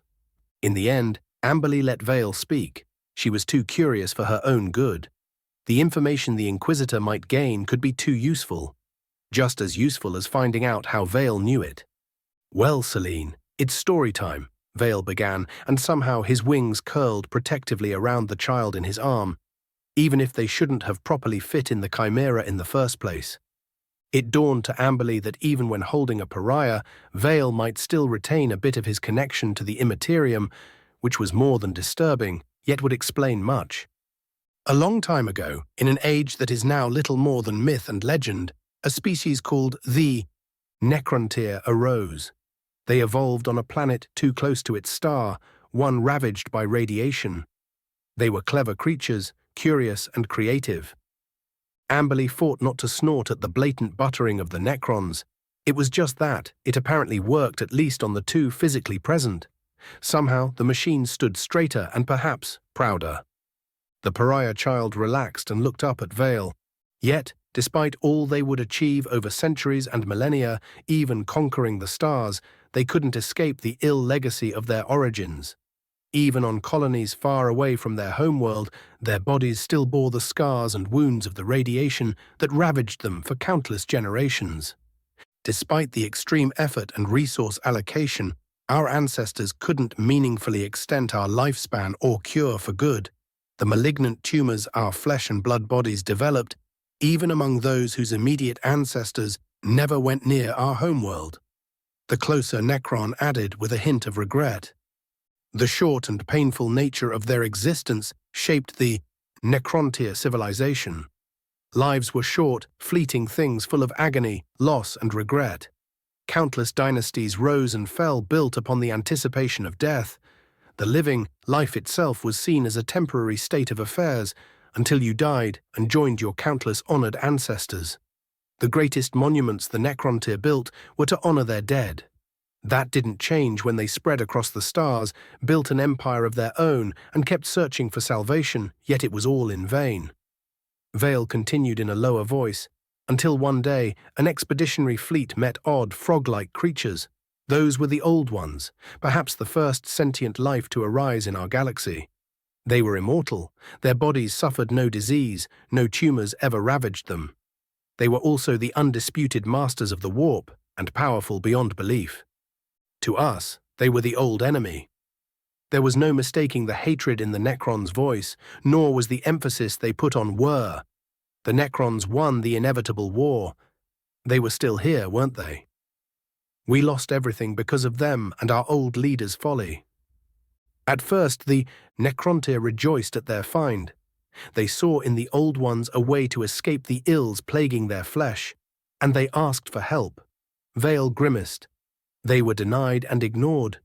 In the end, Amberly let Vale speak. She was too curious for her own good. The information the Inquisitor might gain could be too useful, just as useful as finding out how Vale knew it. Well, Celine, it's story time, Vale began, and somehow his wings curled protectively around the child in his arm, even if they shouldn't have properly fit in the chimera in the first place. It dawned to Amberly that even when holding a pariah, Vale might still retain a bit of his connection to the immaterium, which was more than disturbing, yet would explain much. A long time ago, in an age that is now little more than myth and legend, a species called the Necrontyr arose. They evolved on a planet too close to its star, one ravaged by radiation. They were clever creatures, curious and creative. Amberly fought not to snort at the blatant buttering of the Necrons. It was just that. It apparently worked, at least on the two physically present. Somehow, the machine stood straighter and perhaps prouder. The pariah child relaxed and looked up at Vale. Yet, despite all they would achieve over centuries and millennia, even conquering the stars, they couldn't escape the ill legacy of their origins. Even on colonies far away from their homeworld, their bodies still bore the scars and wounds of the radiation that ravaged them for countless generations. Despite the extreme effort and resource allocation, our ancestors couldn't meaningfully extend our lifespan or cure for good. The malignant tumors our flesh and blood bodies developed, even among those whose immediate ancestors never went near our homeworld. The closer Necron added with a hint of regret. The short and painful nature of their existence shaped the Necrontyr civilization. Lives were short, fleeting things full of agony, loss, and regret. Countless dynasties rose and fell built upon the anticipation of death. The living, life itself was seen as a temporary state of affairs until you died and joined your countless honored ancestors. The greatest monuments the Necrontyr built were to honor their dead. That didn't change when they spread across the stars, built an empire of their own, and kept searching for salvation, yet it was all in vain. Vale continued in a lower voice, until one day an expeditionary fleet met odd, frog-like creatures. Those were the Old Ones, perhaps the first sentient life to arise in our galaxy. They were immortal, their bodies suffered no disease, no tumors ever ravaged them. They were also the undisputed masters of the warp, and powerful beyond belief. To us, they were the old enemy. There was no mistaking the hatred in the Necrons' voice, nor was the emphasis they put on were. The Necrons won the inevitable war. They were still here, weren't they? We lost everything because of them and our old leader's folly. At first, the Necrontyr rejoiced at their find. They saw in the Old Ones a way to escape the ills plaguing their flesh, and they asked for help. Vale grimaced. They were denied and ignored.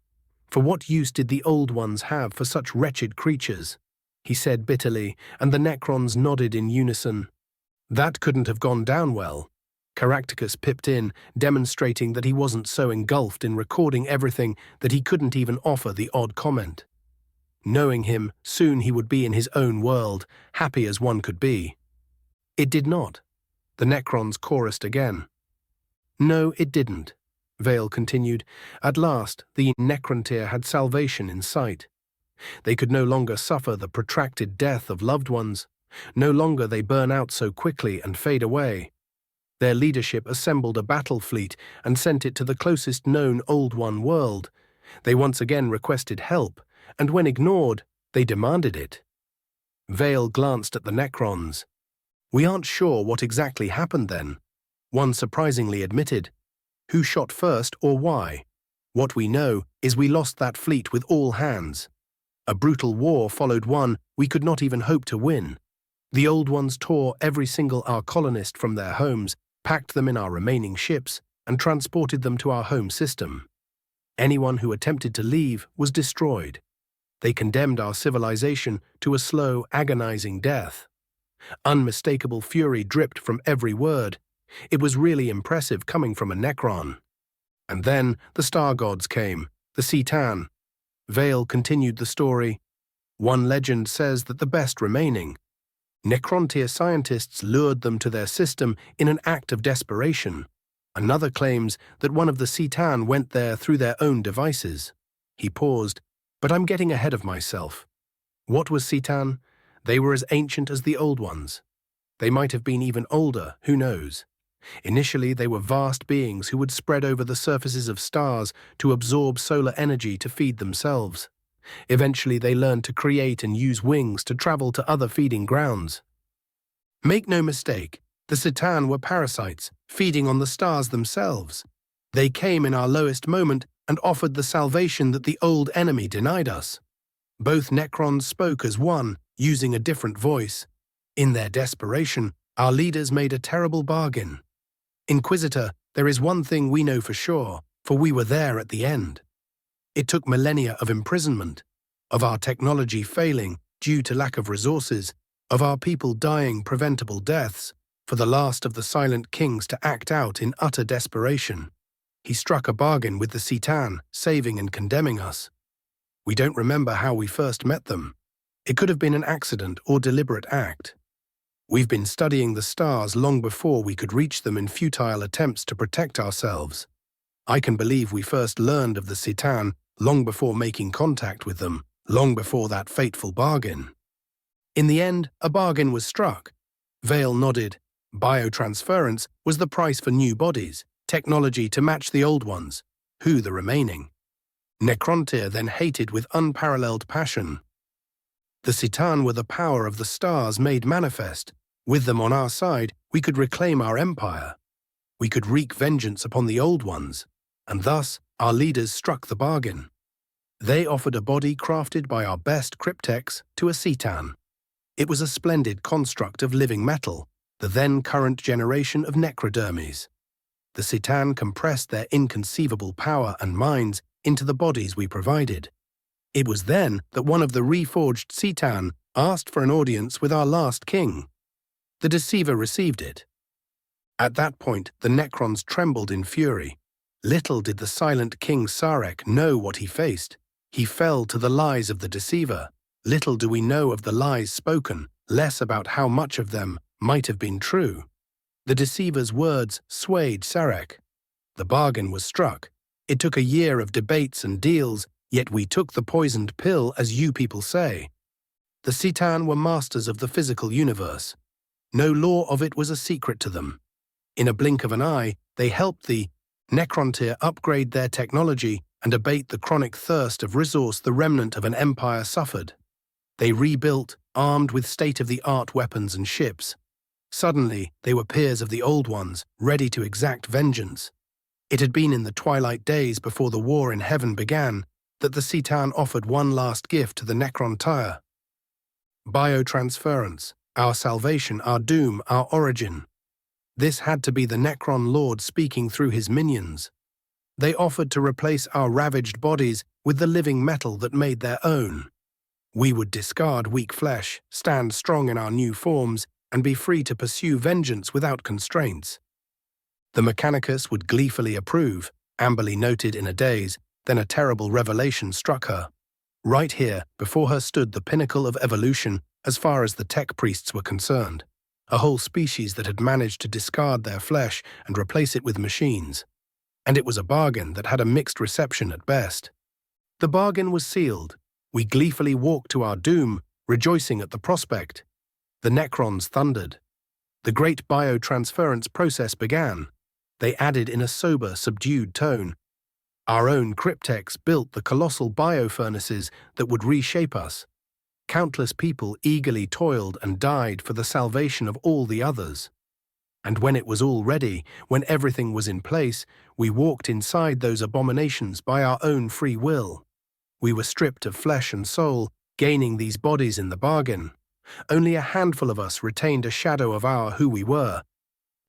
For what use did the Old Ones have for such wretched creatures? He said bitterly, and the Necrons nodded in unison. That couldn't have gone down well. Caractacus pipped in, demonstrating that he wasn't so engulfed in recording everything that he couldn't even offer the odd comment. Knowing him, soon he would be in his own world, happy as one could be. It did not. The Necrons chorused again. No, it didn't. Vale continued. At last, the Necrontyr had salvation in sight. They could no longer suffer the protracted death of loved ones. No longer they burn out so quickly and fade away. Their leadership assembled a battle fleet and sent it to the closest known Old One world. They once again requested help, and when ignored, they demanded it. Vale glanced at the Necrons. We aren't sure what exactly happened then. One surprisingly admitted. Who shot first or why? What we know is we lost that fleet with all hands. A brutal war followed one we could not even hope to win. The Old Ones tore every single our colonist from their homes packed them in our remaining ships, and transported them to our home system. Anyone who attempted to leave was destroyed. They condemned our civilization to a slow, agonizing death. Unmistakable fury dripped from every word. It was really impressive coming from a Necron. And then the star gods came, the Citan. Vale continued the story. One legend says that the best remaining. Necrontyr scientists lured them to their system in an act of desperation. Another claims that one of the Citan went there through their own devices. He paused, but I'm getting ahead of myself. What was Citan? They were as ancient as the old ones. They might have been even older, who knows? Initially, they were vast beings who would spread over the surfaces of stars to absorb solar energy to feed themselves. Eventually, they learned to create and use wings to travel to other feeding grounds. Make no mistake, the Citan were parasites, feeding on the stars themselves. They came in our lowest moment and offered the salvation that the old enemy denied us. Both Necrons spoke as one, using a different voice. In their desperation, our leaders made a terrible bargain. Inquisitor, there is one thing we know for sure, for we were there at the end. It took millennia of imprisonment, of our technology failing due to lack of resources, of our people dying preventable deaths, for the last of the silent kings to act out in utter desperation. He struck a bargain with the Citan, saving and condemning us. We don't remember how we first met them. It could have been an accident or deliberate act. We've been studying the stars long before we could reach them in futile attempts to protect ourselves. I can believe we first learned of the Citan long before making contact with them, long before that fateful bargain. In the end, a bargain was struck. Vale nodded. Biotransference was the price for new bodies, technology to match the old ones. Who the remaining? Necrontyr then hated with unparalleled passion. The Citan were the power of the stars made manifest. With them on our side, we could reclaim our empire. We could wreak vengeance upon the old ones, and thus our leaders struck the bargain. They offered a body crafted by our best cryptex to a Citan. It was a splendid construct of living metal, the then current generation of necrodermies. The Citan compressed their inconceivable power and minds into the bodies we provided. It was then that one of the reforged Citan asked for an audience with our last king. The deceiver received it. At that point, the Necrons trembled in fury. Little did the silent King Sarek know what he faced. He fell to the lies of the deceiver. Little do we know of the lies spoken, less about how much of them might have been true. The deceiver's words swayed Sarek. The bargain was struck. It took a year of debates and deals, yet we took the poisoned pill, as you people say. The Citan were masters of the physical universe. No law of it was a secret to them. In a blink of an eye, they helped the Necrontyr upgrade their technology and abate the chronic thirst of resource the remnant of an empire suffered. They rebuilt, armed with state-of-the-art weapons and ships. Suddenly, they were peers of the old ones, ready to exact vengeance. It had been in the twilight days before the war in heaven began that the Citan offered one last gift to the Necrontyr. Biotransference, our salvation, our doom, our origin. This had to be the Necron Lord speaking through his minions. They offered to replace our ravaged bodies with the living metal that made their own. We would discard weak flesh, stand strong in our new forms, and be free to pursue vengeance without constraints. The Mechanicus would gleefully approve, Amberly noted in a daze, then a terrible revelation struck her. Right here, before her stood the pinnacle of evolution as far as the tech priests were concerned. A whole species that had managed to discard their flesh and replace it with machines. And it was a bargain that had a mixed reception at best. The bargain was sealed. We gleefully walked to our doom, rejoicing at the prospect. The Necrons thundered. The great biotransference process began. They added in a sober, subdued tone. Our own cryptex built the colossal biofurnaces that would reshape us. Countless people eagerly toiled and died for the salvation of all the others. And when it was all ready, when everything was in place, we walked inside those abominations by our own free will. We were stripped of flesh and soul, gaining these bodies in the bargain. Only a handful of us retained a shadow of who we were.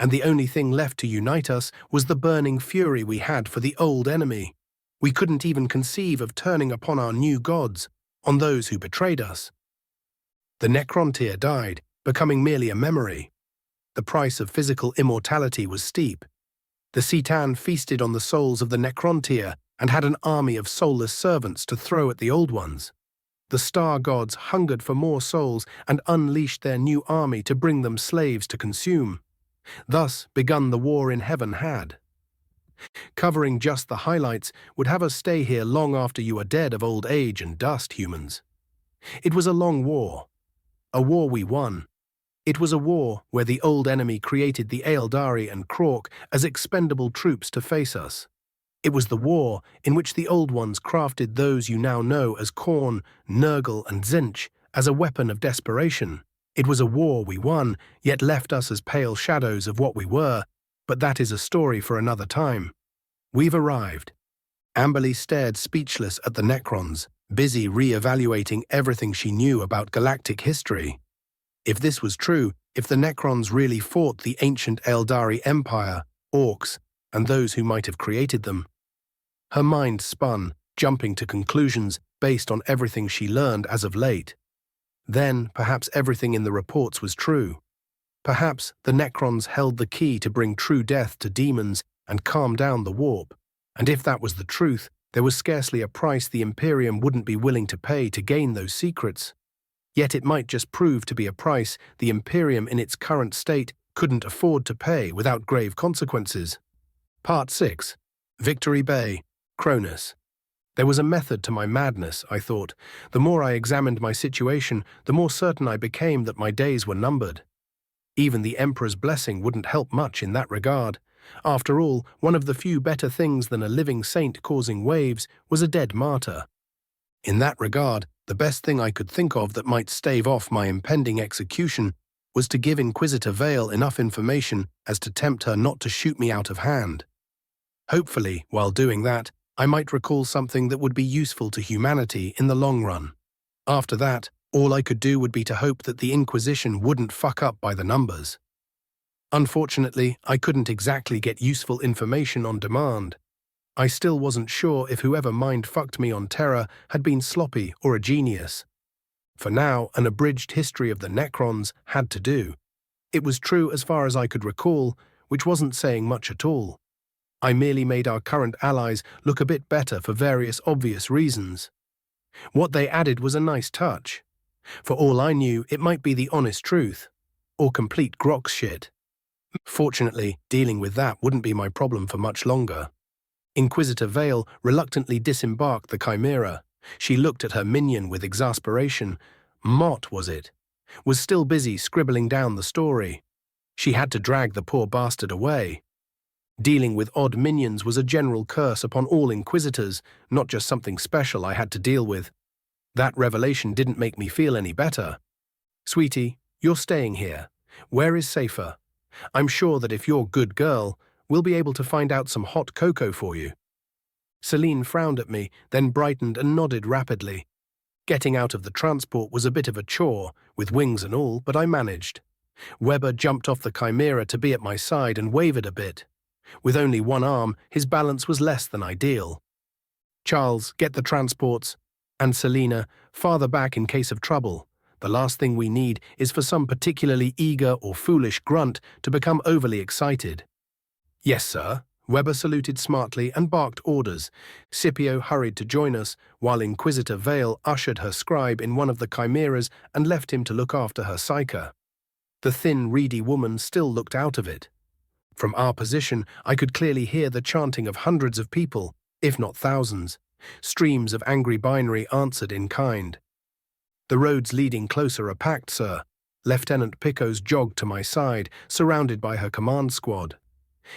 and the only thing left to unite us was the burning fury we had for the old enemy. We couldn't even conceive of turning upon our new gods, on those who betrayed us. The Necrontyr died, becoming merely a memory. The price of physical immortality was steep. The Citan feasted on the souls of the Necrontyr and had an army of soulless servants to throw at the old ones. The star gods hungered for more souls and unleashed their new army to bring them slaves to consume. Thus begun the war in heaven had. Covering just the highlights would have us stay here long after you are dead of old age and dust, humans. It was a long war. A war we won. It was a war where the old enemy created the Aeldari and Krork as expendable troops to face us. It was the war in which the old ones crafted those you now know as Khorne, Nurgle and Tzeentch as a weapon of desperation. It was a war we won, yet left us as pale shadows of what we were, but that is a story for another time. We've arrived. Amberly stared speechless at the Necrons, busy re-evaluating everything she knew about galactic history. If this was true, if the Necrons really fought the ancient Aeldari Empire, orcs, and those who might have created them. Her mind spun, jumping to conclusions based on everything she learned as of late. Then, perhaps everything in the reports was true. Perhaps the Necrons held the key to bring true death to demons and calm down the warp. And if that was the truth, there was scarcely a price the Imperium wouldn't be willing to pay to gain those secrets. Yet it might just prove to be a price the Imperium in its current state couldn't afford to pay without grave consequences. Part 6. Victory Bay, Kronus. There was a method to my madness, I thought. The more I examined my situation, the more certain I became that my days were numbered. Even the Emperor's blessing wouldn't help much in that regard. After all, one of the few better things than a living saint causing waves was a dead martyr. In that regard, the best thing I could think of that might stave off my impending execution was to give Inquisitor Vale enough information as to tempt her not to shoot me out of hand. Hopefully, while doing that, I might recall something that would be useful to humanity in the long run. After that, all I could do would be to hope that the Inquisition wouldn't fuck up by the numbers. Unfortunately, I couldn't exactly get useful information on demand. I still wasn't sure if whoever mind-fucked me on Terra had been sloppy or a genius. For now, an abridged history of the Necrons had to do. It was true as far as I could recall, which wasn't saying much at all. I merely made our current allies look a bit better for various obvious reasons. What they added was a nice touch. For all I knew, it might be the honest truth, or complete grok shit. Fortunately, dealing with that wouldn't be my problem for much longer. Inquisitor Vale reluctantly disembarked the Chimera. She looked at her minion with exasperation. Mott, was it? Was still busy scribbling down the story. She had to drag the poor bastard away. Dealing with odd minions was a general curse upon all Inquisitors, not just something special I had to deal with. That revelation didn't make me feel any better. Sweetie, you're staying here. Where is safer? I'm sure that if you're a good girl, we'll be able to find out some hot cocoa for you. Celine frowned at me, then brightened and nodded rapidly. Getting out of the transport was a bit of a chore, with wings and all, but I managed. Weber jumped off the Chimera to be at my side and wavered a bit. With only one arm, his balance was less than ideal. Charles, get the transports. And Selina, farther back in case of trouble. The last thing we need is for some particularly eager or foolish grunt to become overly excited. Yes, sir. Weber saluted smartly and barked orders. Scipio hurried to join us, while Inquisitor Vale ushered her scribe in one of the chimeras and left him to look after her psyker. The thin, reedy woman still looked out of it. From our position, I could clearly hear the chanting of hundreds of people, if not thousands. Streams of angry binary answered in kind. The roads leading closer are packed, sir. Lieutenant Picos jogged to my side, surrounded by her command squad.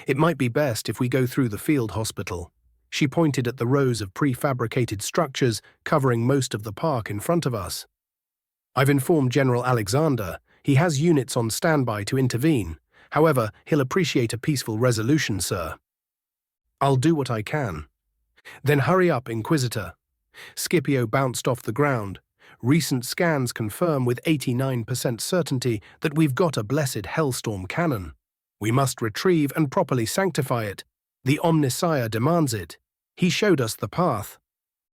It might be best if we go through the field hospital. She pointed at the rows of prefabricated structures covering most of the park in front of us. I've informed General Alexander. He has units on standby to intervene. However, he'll appreciate a peaceful resolution, sir. I'll do what I can. Then hurry up, Inquisitor. Scipio bounced off the ground. Recent scans confirm with 89% certainty that we've got a blessed hellstorm cannon. We must retrieve and properly sanctify it. The Omnissiah demands it. He showed us the path.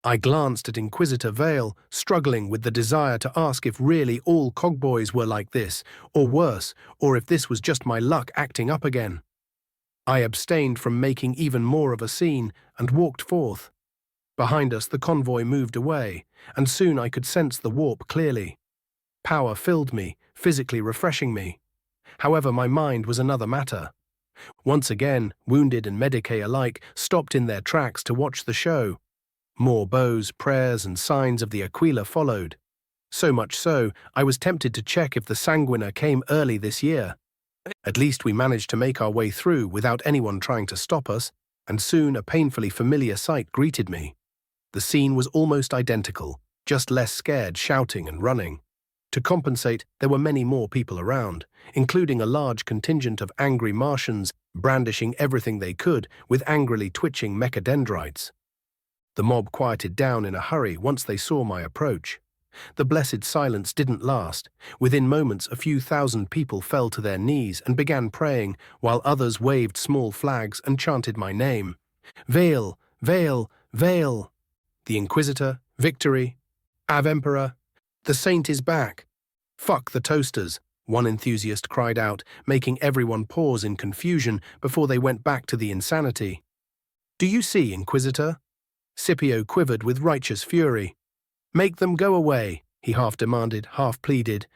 I glanced at Inquisitor Vale, struggling with the desire to ask if really all cogboys were like this, or worse, or if this was just my luck acting up again. I abstained from making even more of a scene and walked forth. Behind us the convoy moved away, and soon I could sense the warp clearly. Power filled me, physically refreshing me. However, my mind was another matter. Once again, wounded and Medicae alike stopped in their tracks to watch the show. More bows, prayers, and signs of the Aquila followed. So much so, I was tempted to check if the Sanguiner came early this year. At least we managed to make our way through without anyone trying to stop us, and soon a painfully familiar sight greeted me. The scene was almost identical, just less scared, shouting and running. To compensate, there were many more people around, including a large contingent of angry Martians brandishing everything they could with angrily twitching mechadendrites. The mob quieted down in a hurry once they saw my approach. The blessed silence didn't last. Within moments, a few thousand people fell to their knees and began praying, while others waved small flags and chanted my name. Vale, Vale, Vale. The Inquisitor, victory. Ave Emperor. The saint is back. Fuck the toasters, one enthusiast cried out, making everyone pause in confusion before they went back to the insanity. Do you see, Inquisitor? Scipio quivered with righteous fury. Make them go away, he half demanded, half pleaded.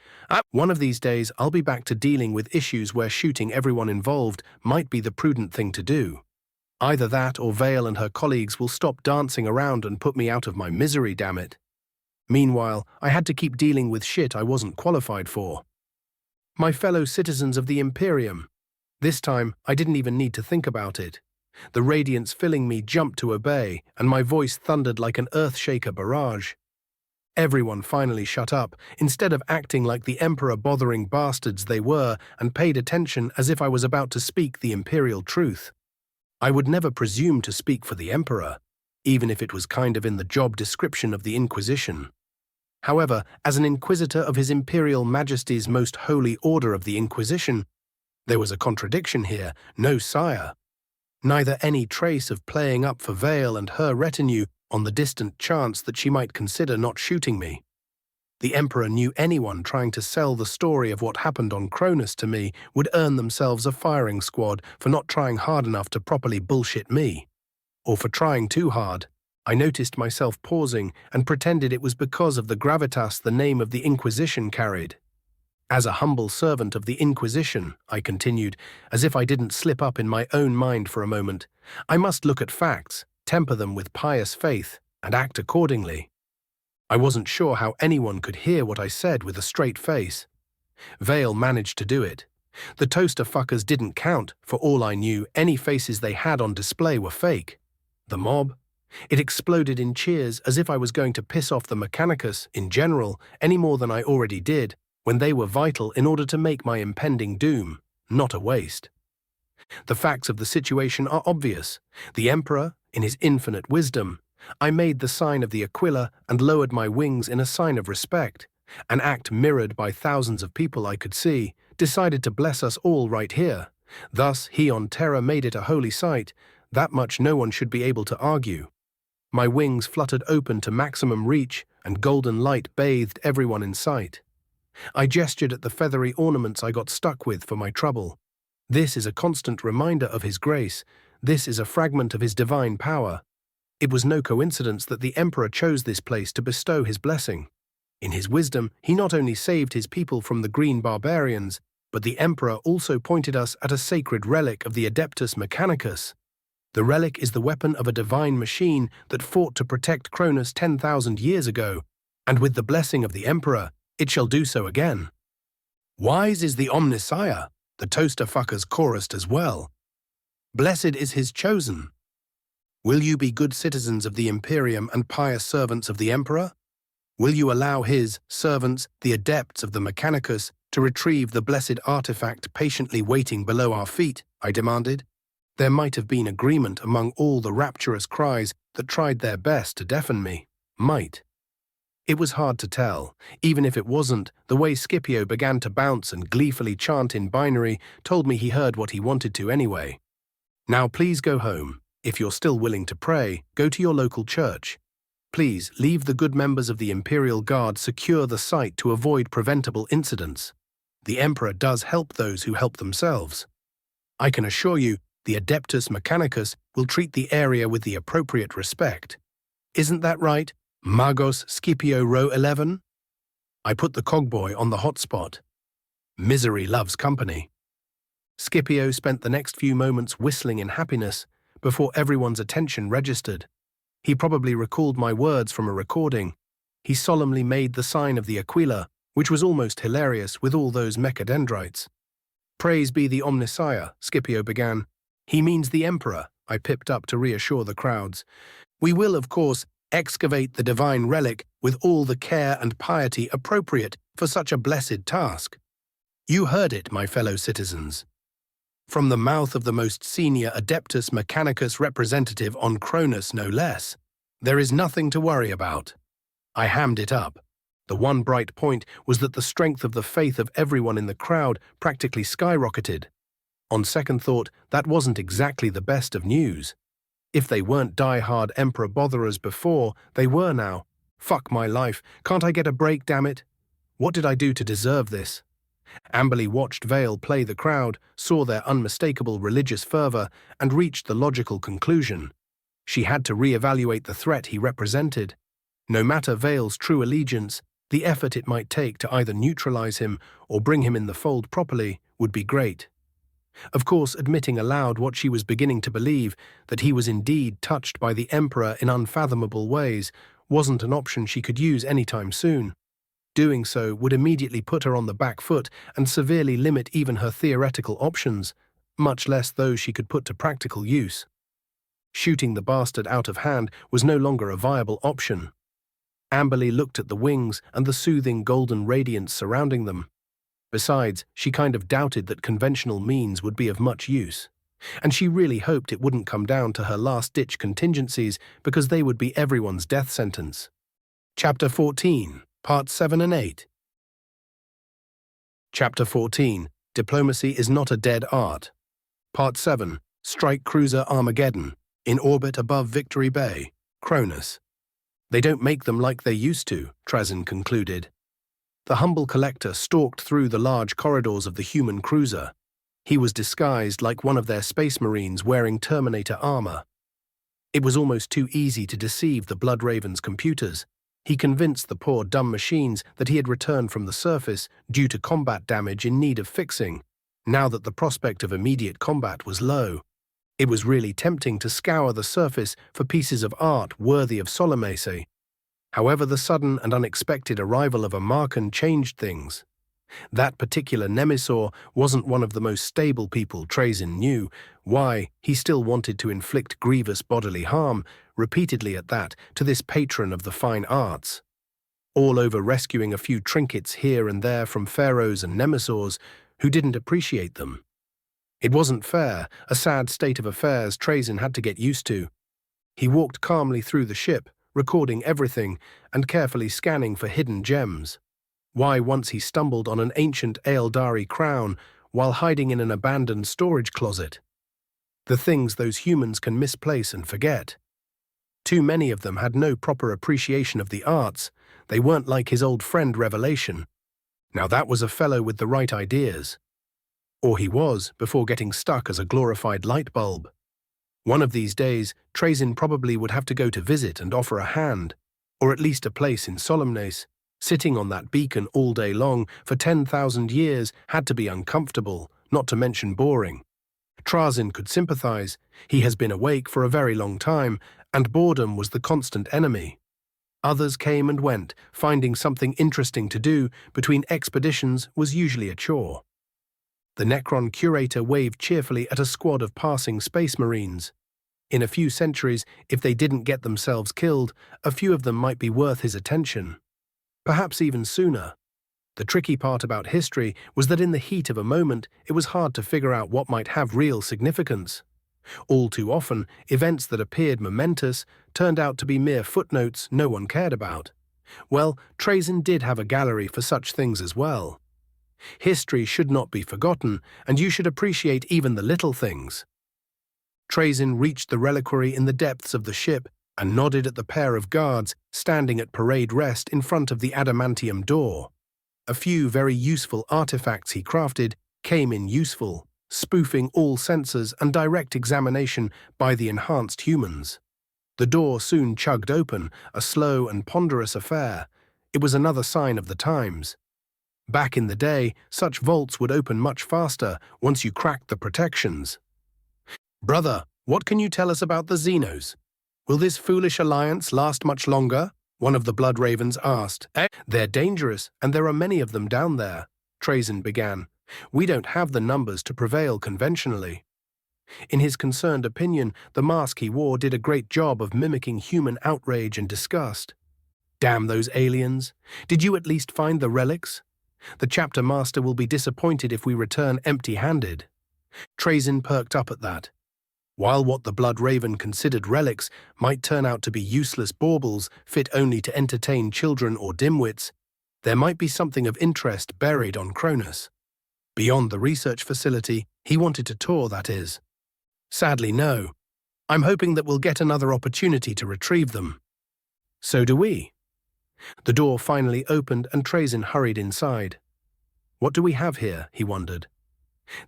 One of these days I'll be back to dealing with issues where shooting everyone involved might be the prudent thing to do. Either that or Vale and her colleagues will stop dancing around and put me out of my misery, damn it. Meanwhile, I had to keep dealing with shit I wasn't qualified for. My fellow citizens of the Imperium. This time, I didn't even need to think about it. The radiance filling me jumped to obey, and my voice thundered like an earth-shaker barrage. Everyone finally shut up, instead of acting like the Emperor-bothering bastards they were, and paid attention as if I was about to speak the Imperial truth. I would never presume to speak for the Emperor, even if it was kind of in the job description of the Inquisition. However, as an Inquisitor of His Imperial Majesty's Most Holy Order of the Inquisition, there was a contradiction here, no sire. Neither any trace of playing up for Vale and her retinue on the distant chance that she might consider not shooting me. The Emperor knew anyone trying to sell the story of what happened on Kronus to me would earn themselves a firing squad for not trying hard enough to properly bullshit me. Or for trying too hard. I noticed myself pausing and pretended it was because of the gravitas the name of the Inquisition carried. As a humble servant of the Inquisition, I continued, as if I didn't slip up in my own mind for a moment, I must look at facts, temper them with pious faith, and act accordingly. I wasn't sure how anyone could hear what I said with a straight face. Vale managed to do it. The toaster fuckers didn't count. For all I knew, any faces they had on display were fake. The mob? It exploded in cheers as if I was going to piss off the Mechanicus, in general, any more than I already did, when they were vital in order to make my impending doom, not a waste. The facts of the situation are obvious. The Emperor, in his infinite wisdom, I made the sign of the Aquila and lowered my wings in a sign of respect, an act mirrored by thousands of people I could see, decided to bless us all right here. Thus, he on Terra made it a holy sight. That much no one should be able to argue. My wings fluttered open to maximum reach, and golden light bathed everyone in sight. I gestured at the feathery ornaments I got stuck with for my trouble. This is a constant reminder of his grace. This is a fragment of his divine power. It was no coincidence that the Emperor chose this place to bestow his blessing. In his wisdom, he not only saved his people from the green barbarians, but the Emperor also pointed us at a sacred relic of the Adeptus Mechanicus. The relic is the weapon of a divine machine that fought to protect Kronus 10,000 years ago, and with the blessing of the Emperor, it shall do so again. Wise is the Omnissiah, the toaster fuckers chorused as well. Blessed is his chosen. Will you be good citizens of the Imperium and pious servants of the Emperor? Will you allow his servants, the adepts of the Mechanicus, to retrieve the blessed artifact patiently waiting below our feet? I demanded. There might have been agreement among all the rapturous cries that tried their best to deafen me. Might. It was hard to tell. Even if it wasn't, the way Scipio began to bounce and gleefully chant in binary told me he heard what he wanted to anyway. Now please go home. If you're still willing to pray, go to your local church. Please leave the good members of the Imperial Guard secure the site to avoid preventable incidents. The Emperor does help those who help themselves. I can assure you, the Adeptus Mechanicus will treat the area with the appropriate respect. Isn't that right, Magos Scipio Row 11? I put the cogboy on the hotspot. Misery loves company. Scipio spent the next few moments whistling in happiness before everyone's attention registered. He probably recalled my words from a recording. He solemnly made the sign of the Aquila, which was almost hilarious with all those mechadendrites. Praise be the Omnissiah, Scipio began. He means the Emperor, I pipped up to reassure the crowds. We will, of course, excavate the divine relic with all the care and piety appropriate for such a blessed task. You heard it, my fellow citizens. From the mouth of the most senior Adeptus Mechanicus representative on Kronus, no less. There is nothing to worry about. I hammed it up. The one bright point was that the strength of the faith of everyone in the crowd practically skyrocketed. On second thought, that wasn't exactly the best of news. If they weren't die-hard Emperor botherers before, they were now. Fuck my life, can't I get a break, damn it? What did I do to deserve this? Amberly watched Vale play the crowd, saw their unmistakable religious fervor, and reached the logical conclusion. She had to re-evaluate the threat he represented. No matter Vale's true allegiance, the effort it might take to either neutralize him or bring him in the fold properly would be great. Of course, admitting aloud what she was beginning to believe, that he was indeed touched by the Emperor in unfathomable ways, wasn't an option she could use anytime soon. Doing so would immediately put her on the back foot and severely limit even her theoretical options, much less those she could put to practical use. Shooting the bastard out of hand was no longer a viable option. Amberly looked at the wings and the soothing golden radiance surrounding them. Besides, she kind of doubted that conventional means would be of much use, and she really hoped it wouldn't come down to her last-ditch contingencies because they would be everyone's death sentence. Chapter 14. Parts 7 and 8. Chapter 14. Diplomacy is not a dead art. Part 7. Strike Cruiser Armageddon, in orbit above Victory Bay, Kronus. They don't make them like they used to, Trazyn concluded. The humble collector stalked through the large corridors of the human cruiser. He was disguised like one of their space marines wearing Terminator armor. It was almost too easy to deceive the Bloodraven's computers. He convinced the poor dumb machines that he had returned from the surface due to combat damage in need of fixing, now that the prospect of immediate combat was low. It was really tempting to scour the surface for pieces of art worthy of Solomese. However, the sudden and unexpected arrival of a Markan changed things. That particular Nemesaur wasn't one of the most stable people Trazyn knew. Why, he still wanted to inflict grievous bodily harm, repeatedly at that, to this patron of the fine arts. All over rescuing a few trinkets here and there from pharaohs and Nemesaurs who didn't appreciate them. It wasn't fair, a sad state of affairs Trazyn had to get used to. He walked calmly through the ship, recording everything and carefully scanning for hidden gems. Why, once he stumbled on an ancient Aeldari crown while hiding in an abandoned storage closet. The things those humans can misplace and forget. Too many of them had no proper appreciation of the arts. They weren't like his old friend Revelation. Now that was a fellow with the right ideas. Or he was, before getting stuck as a glorified light bulb. One of these days, Trazyn probably would have to go to visit and offer a hand, or at least a place in Solemnes. Sitting on that beacon all day long for 10,000 years had to be uncomfortable, not to mention boring. Trazyn could sympathize. He has been awake for a very long time, and boredom was the constant enemy. Others came and went, finding something interesting to do between expeditions was usually a chore. The Necron curator waved cheerfully at a squad of passing space marines. In a few centuries, if they didn't get themselves killed, a few of them might be worth his attention. Perhaps even sooner. The tricky part about history was that in the heat of a moment, it was hard to figure out what might have real significance. All too often, events that appeared momentous turned out to be mere footnotes no one cared about. Well, Trazen did have a gallery for such things as well. History should not be forgotten, and you should appreciate even the little things. Trazen reached the reliquary in the depths of the ship and nodded at the pair of guards standing at parade rest in front of the adamantium door. A few very useful artifacts he crafted came in useful, spoofing all sensors and direct examination by the enhanced humans. The door soon chugged open, a slow and ponderous affair. It was another sign of the times. Back in the day, such vaults would open much faster once you cracked the protections. "Brother, what can you tell us about the Xenos? Will this foolish alliance last much longer?" one of the Blood Ravens asked. "They're dangerous, and there are many of them down there," Trazen began. "We don't have the numbers to prevail conventionally." In his concerned opinion, the mask he wore did a great job of mimicking human outrage and disgust. "Damn those aliens! Did you at least find the relics? The chapter master will be disappointed if we return empty-handed." Trazen perked up at that. While what the Blood Raven considered relics might turn out to be useless baubles fit only to entertain children or dimwits, there might be something of interest buried on Kronus. Beyond the research facility he wanted to tour, that is. "Sadly, no. I'm hoping that we'll get another opportunity to retrieve them." "So do we." The door finally opened and Trazen hurried inside. What do we have here, he wondered.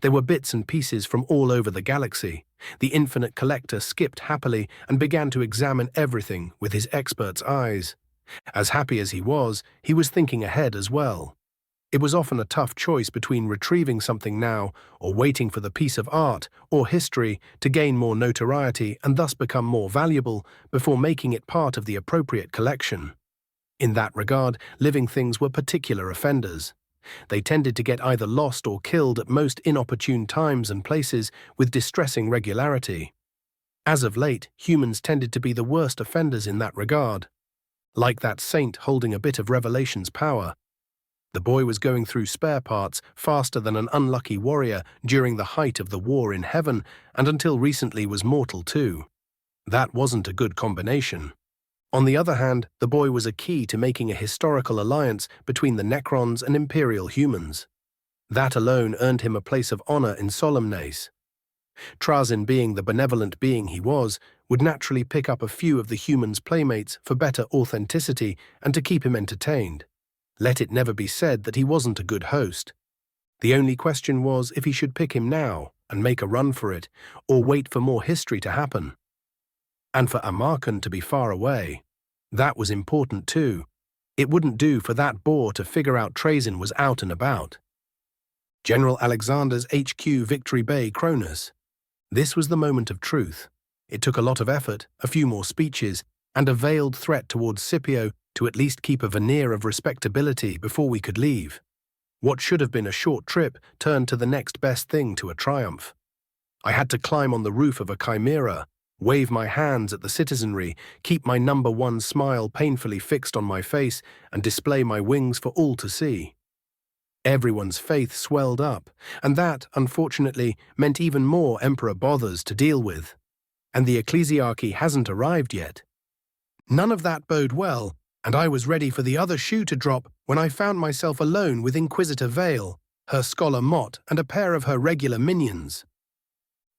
There were bits and pieces from all over the galaxy. The infinite collector skipped happily and began to examine everything with his expert's eyes. As happy as he was thinking ahead as well. It was often a tough choice between retrieving something now or waiting for the piece of art or history to gain more notoriety and thus become more valuable before making it part of the appropriate collection. In that regard, living things were particular offenders. They tended to get either lost or killed at most inopportune times and places with distressing regularity. As of late, humans tended to be the worst offenders in that regard. Like that saint holding a bit of Revelation's power. The boy was going through spare parts faster than an unlucky warrior during the height of the war in heaven, and until recently was mortal too. That wasn't a good combination. On the other hand, the boy was a key to making a historical alliance between the Necrons and Imperial humans. That alone earned him a place of honor in Solemnes. Trazen, being the benevolent being he was, would naturally pick up a few of the humans' playmates for better authenticity and to keep him entertained. Let it never be said that he wasn't a good host. The only question was if he should pick him now and make a run for it, or wait for more history to happen. And for Amarkan to be far away. That was important too. It wouldn't do for that boar to figure out Trazen was out and about. General Alexander's HQ, Victory Bay, Kronus. This was the moment of truth. It took a lot of effort, a few more speeches, and a veiled threat towards Scipio to at least keep a veneer of respectability before we could leave. What should have been a short trip turned to the next best thing to a triumph. I had to climb on the roof of a chimera, wave my hands at the citizenry, keep my #1 smile painfully fixed on my face, and display my wings for all to see. Everyone's faith swelled up, and that, unfortunately, meant even more Emperor bothers to deal with. And the ecclesiarchy hasn't arrived yet. None of that bode well, and I was ready for the other shoe to drop when I found myself alone with Inquisitor Vale, her scholar Mott, and a pair of her regular minions.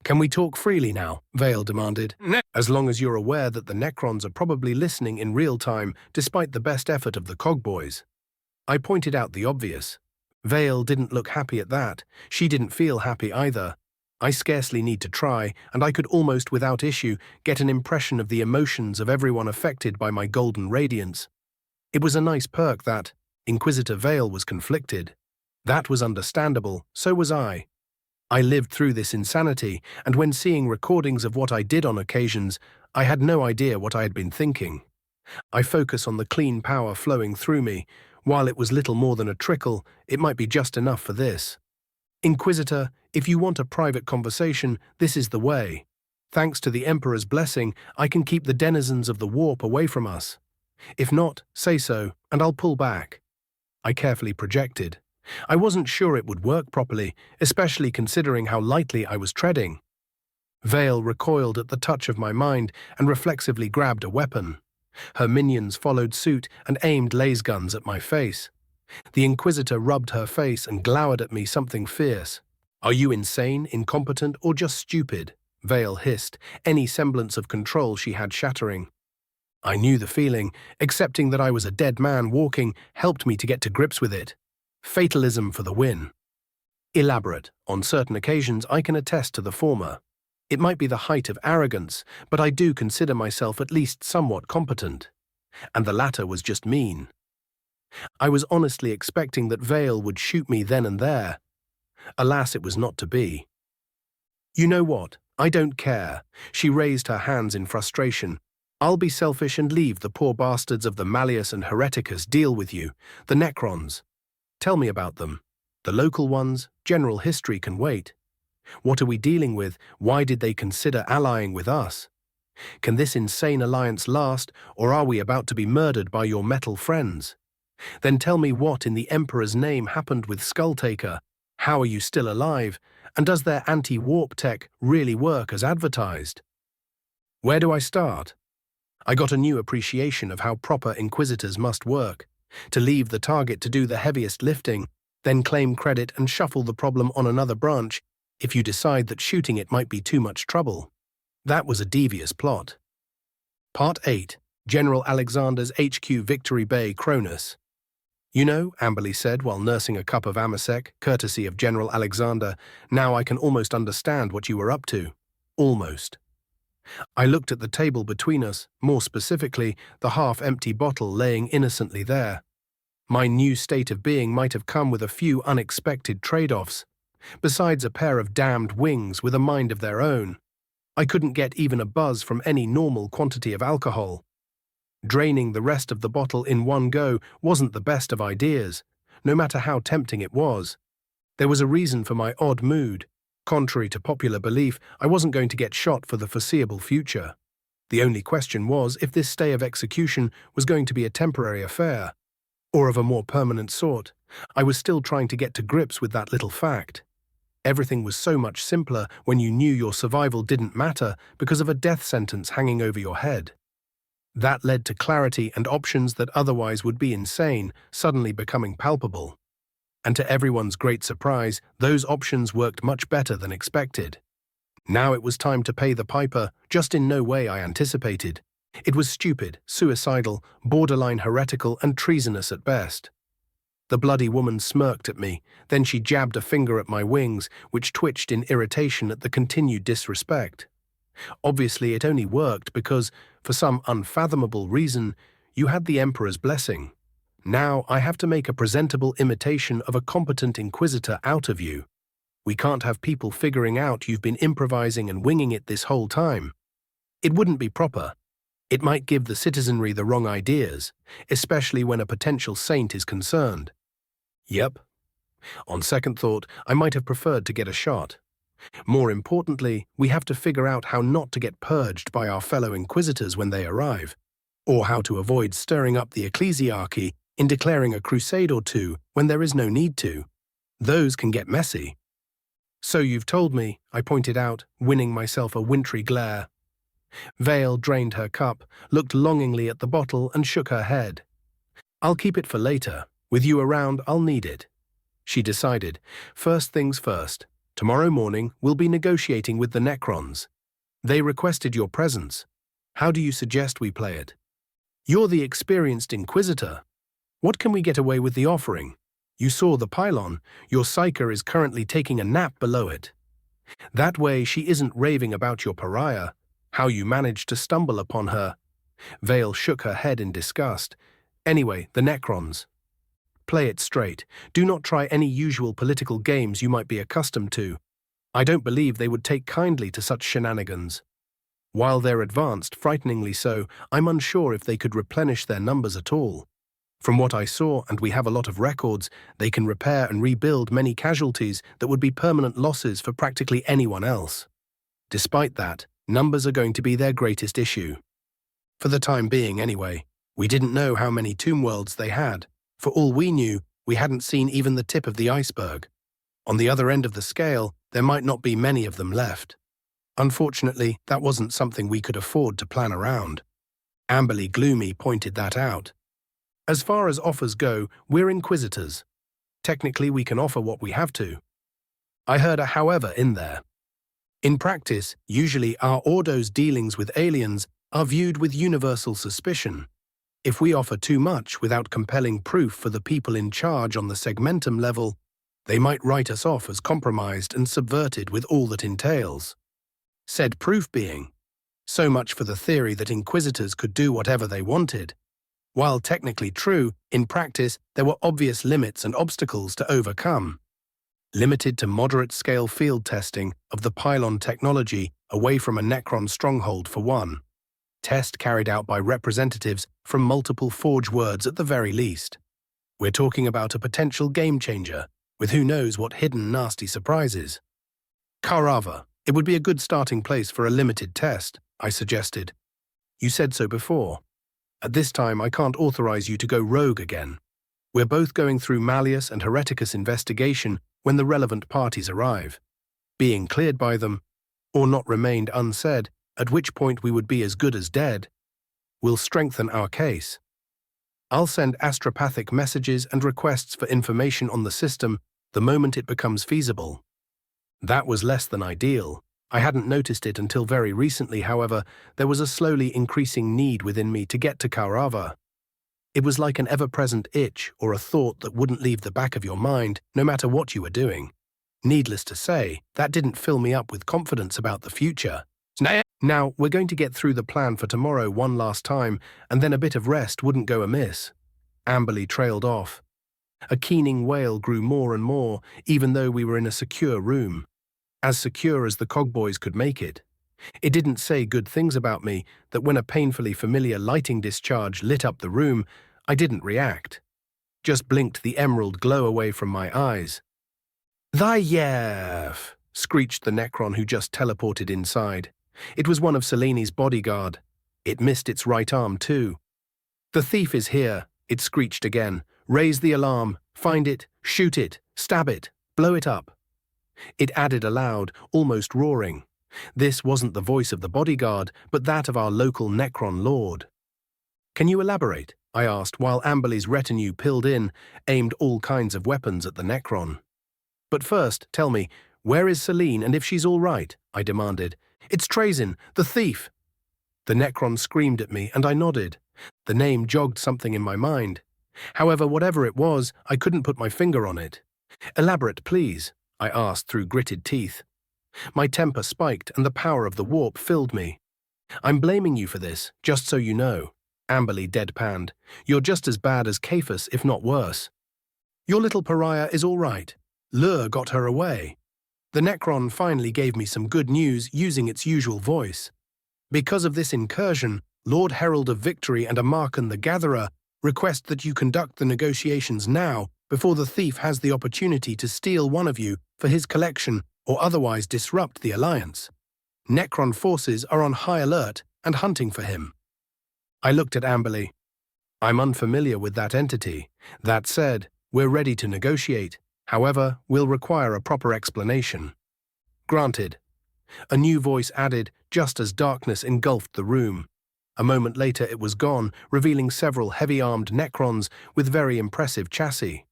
"Can we talk freely now?" Vale demanded. "As long as you're aware that the Necrons are probably listening in real time despite the best effort of the Cogboys." I pointed out the obvious. Vale didn't look happy at that. She didn't feel happy either. I scarcely need to try, and I could almost without issue get an impression of the emotions of everyone affected by my golden radiance. It was a nice perk that Inquisitor Vale was conflicted. That was understandable, so was I. I lived through this insanity, and when seeing recordings of what I did on occasions, I had no idea what I had been thinking. I focus on the clean power flowing through me. While it was little more than a trickle, it might be just enough for this. "Inquisitor, if you want a private conversation, this is the way. Thanks to the Emperor's blessing, I can keep the denizens of the warp away from us. If not, say so, and I'll pull back." I carefully projected. I wasn't sure it would work properly, especially considering how lightly I was treading. Vale recoiled at the touch of my mind and reflexively grabbed a weapon. Her minions followed suit and aimed laser guns at my face. The Inquisitor rubbed her face and glowered at me something fierce. "Are you insane, incompetent, or just stupid?" Vale hissed, any semblance of control she had shattering. I knew the feeling. Accepting that I was a dead man walking helped me to get to grips with it. Fatalism for the win. Elaborate. On certain occasions, I can attest to the former. It might be the height of arrogance, but I do consider myself at least somewhat competent. And the latter was just mean. I was honestly expecting that Vale would shoot me then and there. Alas, it was not to be. "You know what? I don't care." She raised her hands in frustration. "I'll be selfish and leave the poor bastards of the Malleus and Hereticus deal with you, the Necrons. Tell me about them. The local ones, general history can wait. What are we dealing with? Why did they consider allying with us? Can this insane alliance last, or are we about to be murdered by your metal friends? Then tell me what in the Emperor's name happened with Skulltaker. How are you still alive? And does their anti-warp tech really work as advertised?" Where do I start? I got a new appreciation of how proper Inquisitors must work. To leave the target to do the heaviest lifting, then claim credit and shuffle the problem on another branch if you decide that shooting it might be too much trouble. That was a devious plot. Part 8. General Alexander's HQ, Victory Bay, Kronus. "You know," Amberly said while nursing a cup of Amasec, courtesy of General Alexander, "now I can almost understand what you were up to." Almost. I looked at the table between us, more specifically, the half-empty bottle laying innocently there. My new state of being might have come with a few unexpected trade-offs. Besides a pair of damned wings with a mind of their own, I couldn't get even a buzz from any normal quantity of alcohol. Draining the rest of the bottle in one go wasn't the best of ideas, no matter how tempting it was. There was a reason for my odd mood. Contrary to popular belief, I wasn't going to get shot for the foreseeable future. The only question was if this stay of execution was going to be a temporary affair, or of a more permanent sort. I was still trying to get to grips with that little fact. Everything was so much simpler when you knew your survival didn't matter because of a death sentence hanging over your head. That led to clarity and options that otherwise would be insane, suddenly becoming palpable. And to everyone's great surprise, those options worked much better than expected. Now it was time to pay the piper, just in no way I anticipated. It was stupid, suicidal, borderline heretical, and treasonous at best. The bloody woman smirked at me, then she jabbed a finger at my wings, which twitched in irritation at the continued disrespect. Obviously, it only worked because, for some unfathomable reason, you had the Emperor's blessing. Now I have to make a presentable imitation of a competent Inquisitor out of you. We can't have people figuring out you've been improvising and winging it this whole time. It wouldn't be proper. It might give the citizenry the wrong ideas, especially when a potential saint is concerned. Yep. On second thought, I might have preferred to get a shot. More importantly, we have to figure out how not to get purged by our fellow Inquisitors when they arrive, or how to avoid stirring up the ecclesiarchy in declaring a crusade or two when there is no need to. Those can get messy. "So you've told me," I pointed out, winning myself a wintry glare. Vale drained her cup, looked longingly at the bottle and shook her head. "I'll keep it for later. With you around, I'll need it." She decided, "First things first. Tomorrow morning, we'll be negotiating with the Necrons. They requested your presence. How do you suggest we play it? You're the experienced Inquisitor. What can we get away with the offering? You saw the pylon. Your Psyker is currently taking a nap below it. That way she isn't raving about your pariah, how you managed to stumble upon her." Vale shook her head in disgust. "Anyway, the Necrons. Play it straight. Do not try any usual political games you might be accustomed to. I don't believe they would take kindly to such shenanigans. While they're advanced, frighteningly so, I'm unsure if they could replenish their numbers at all. From what I saw, and we have a lot of records, they can repair and rebuild many casualties that would be permanent losses for practically anyone else. Despite that, numbers are going to be their greatest issue. For the time being, anyway. We didn't know how many tomb worlds they had. For all we knew, we hadn't seen even the tip of the iceberg. On the other end of the scale, there might not be many of them left. Unfortunately, that wasn't something we could afford to plan around. Amberly Gloomy pointed that out. As far as offers go, we're Inquisitors. Technically, we can offer what we have to. I heard a however in there. In practice, usually our Ordo's dealings with aliens are viewed with universal suspicion. If we offer too much without compelling proof for the people in charge on the segmentum level, they might write us off as compromised and subverted with all that entails. Said proof being, so much for the theory that Inquisitors could do whatever they wanted. While technically true, in practice there were obvious limits and obstacles to overcome. Limited to moderate-scale field testing of the pylon technology away from a Necron stronghold for one. Test carried out by representatives from multiple Forge words at the very least. We're talking about a potential game-changer, with who knows what hidden nasty surprises. Karava, it would be a good starting place for a limited test, I suggested. You said so before. At this time, I can't authorize you to go rogue again. We're both going through Malleus and Hereticus investigation when the relevant parties arrive, being cleared by them, or not remained unsaid, at which point we would be as good as dead. We'll strengthen our case. I'll send astropathic messages and requests for information on the system the moment it becomes feasible. That was less than ideal. I hadn't noticed it until very recently, however, there was a slowly increasing need within me to get to Karava. It was like an ever-present itch or a thought that wouldn't leave the back of your mind, no matter what you were doing. Needless to say, that didn't fill me up with confidence about the future. Now, we're going to get through the plan for tomorrow one last time, and then a bit of rest wouldn't go amiss. Amberly trailed off. A keening wail grew more and more, even though we were in a secure room. As secure as the cogboys could make it. It didn't say good things about me that when a painfully familiar lighting discharge lit up the room, I didn't react. Just blinked the emerald glow away from my eyes. "Thy Yev!" screeched the Necron who just teleported inside. It was one of Seleni's bodyguard. It missed its right arm too. "The thief is here," it screeched again. "Raise the alarm. Find it. Shoot it. Stab it. Blow it up." It added aloud, almost roaring. This wasn't the voice of the bodyguard, but that of our local Necron lord. "Can you elaborate?" I asked while Amberly's retinue pilled in, aimed all kinds of weapons at the Necron. "But first, tell me, where is Selene and if she's all right?" I demanded. "It's Trazyn, the thief!" The Necron screamed at me and I nodded. The name jogged something in my mind. However, whatever it was, I couldn't put my finger on it. "Elaborate, please," I asked through gritted teeth. My temper spiked and the power of the warp filled me. "I'm blaming you for this, just so you know," Amberly deadpanned. "You're just as bad as Cephas, if not worse. Your little pariah is all right. Lure got her away." The Necron finally gave me some good news using its usual voice. "Because of this incursion, Lord Herald of Victory and Amarkan the Gatherer request that you conduct the negotiations now before the thief has the opportunity to steal one of you for his collection or otherwise disrupt the alliance. Necron forces are on high alert and hunting for him." I looked at Amberly. "I'm unfamiliar with that entity. That said, we're ready to negotiate. However, we'll require a proper explanation." "Granted." A new voice added just as darkness engulfed the room. A moment later it was gone, revealing several heavy-armed Necrons with very impressive chassis.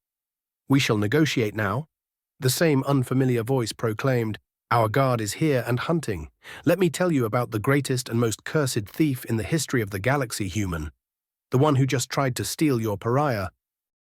"We shall negotiate now." The same unfamiliar voice proclaimed, "Our guard is here and hunting. Let me tell you about the greatest and most cursed thief in the history of the galaxy, human. The one who just tried to steal your pariah,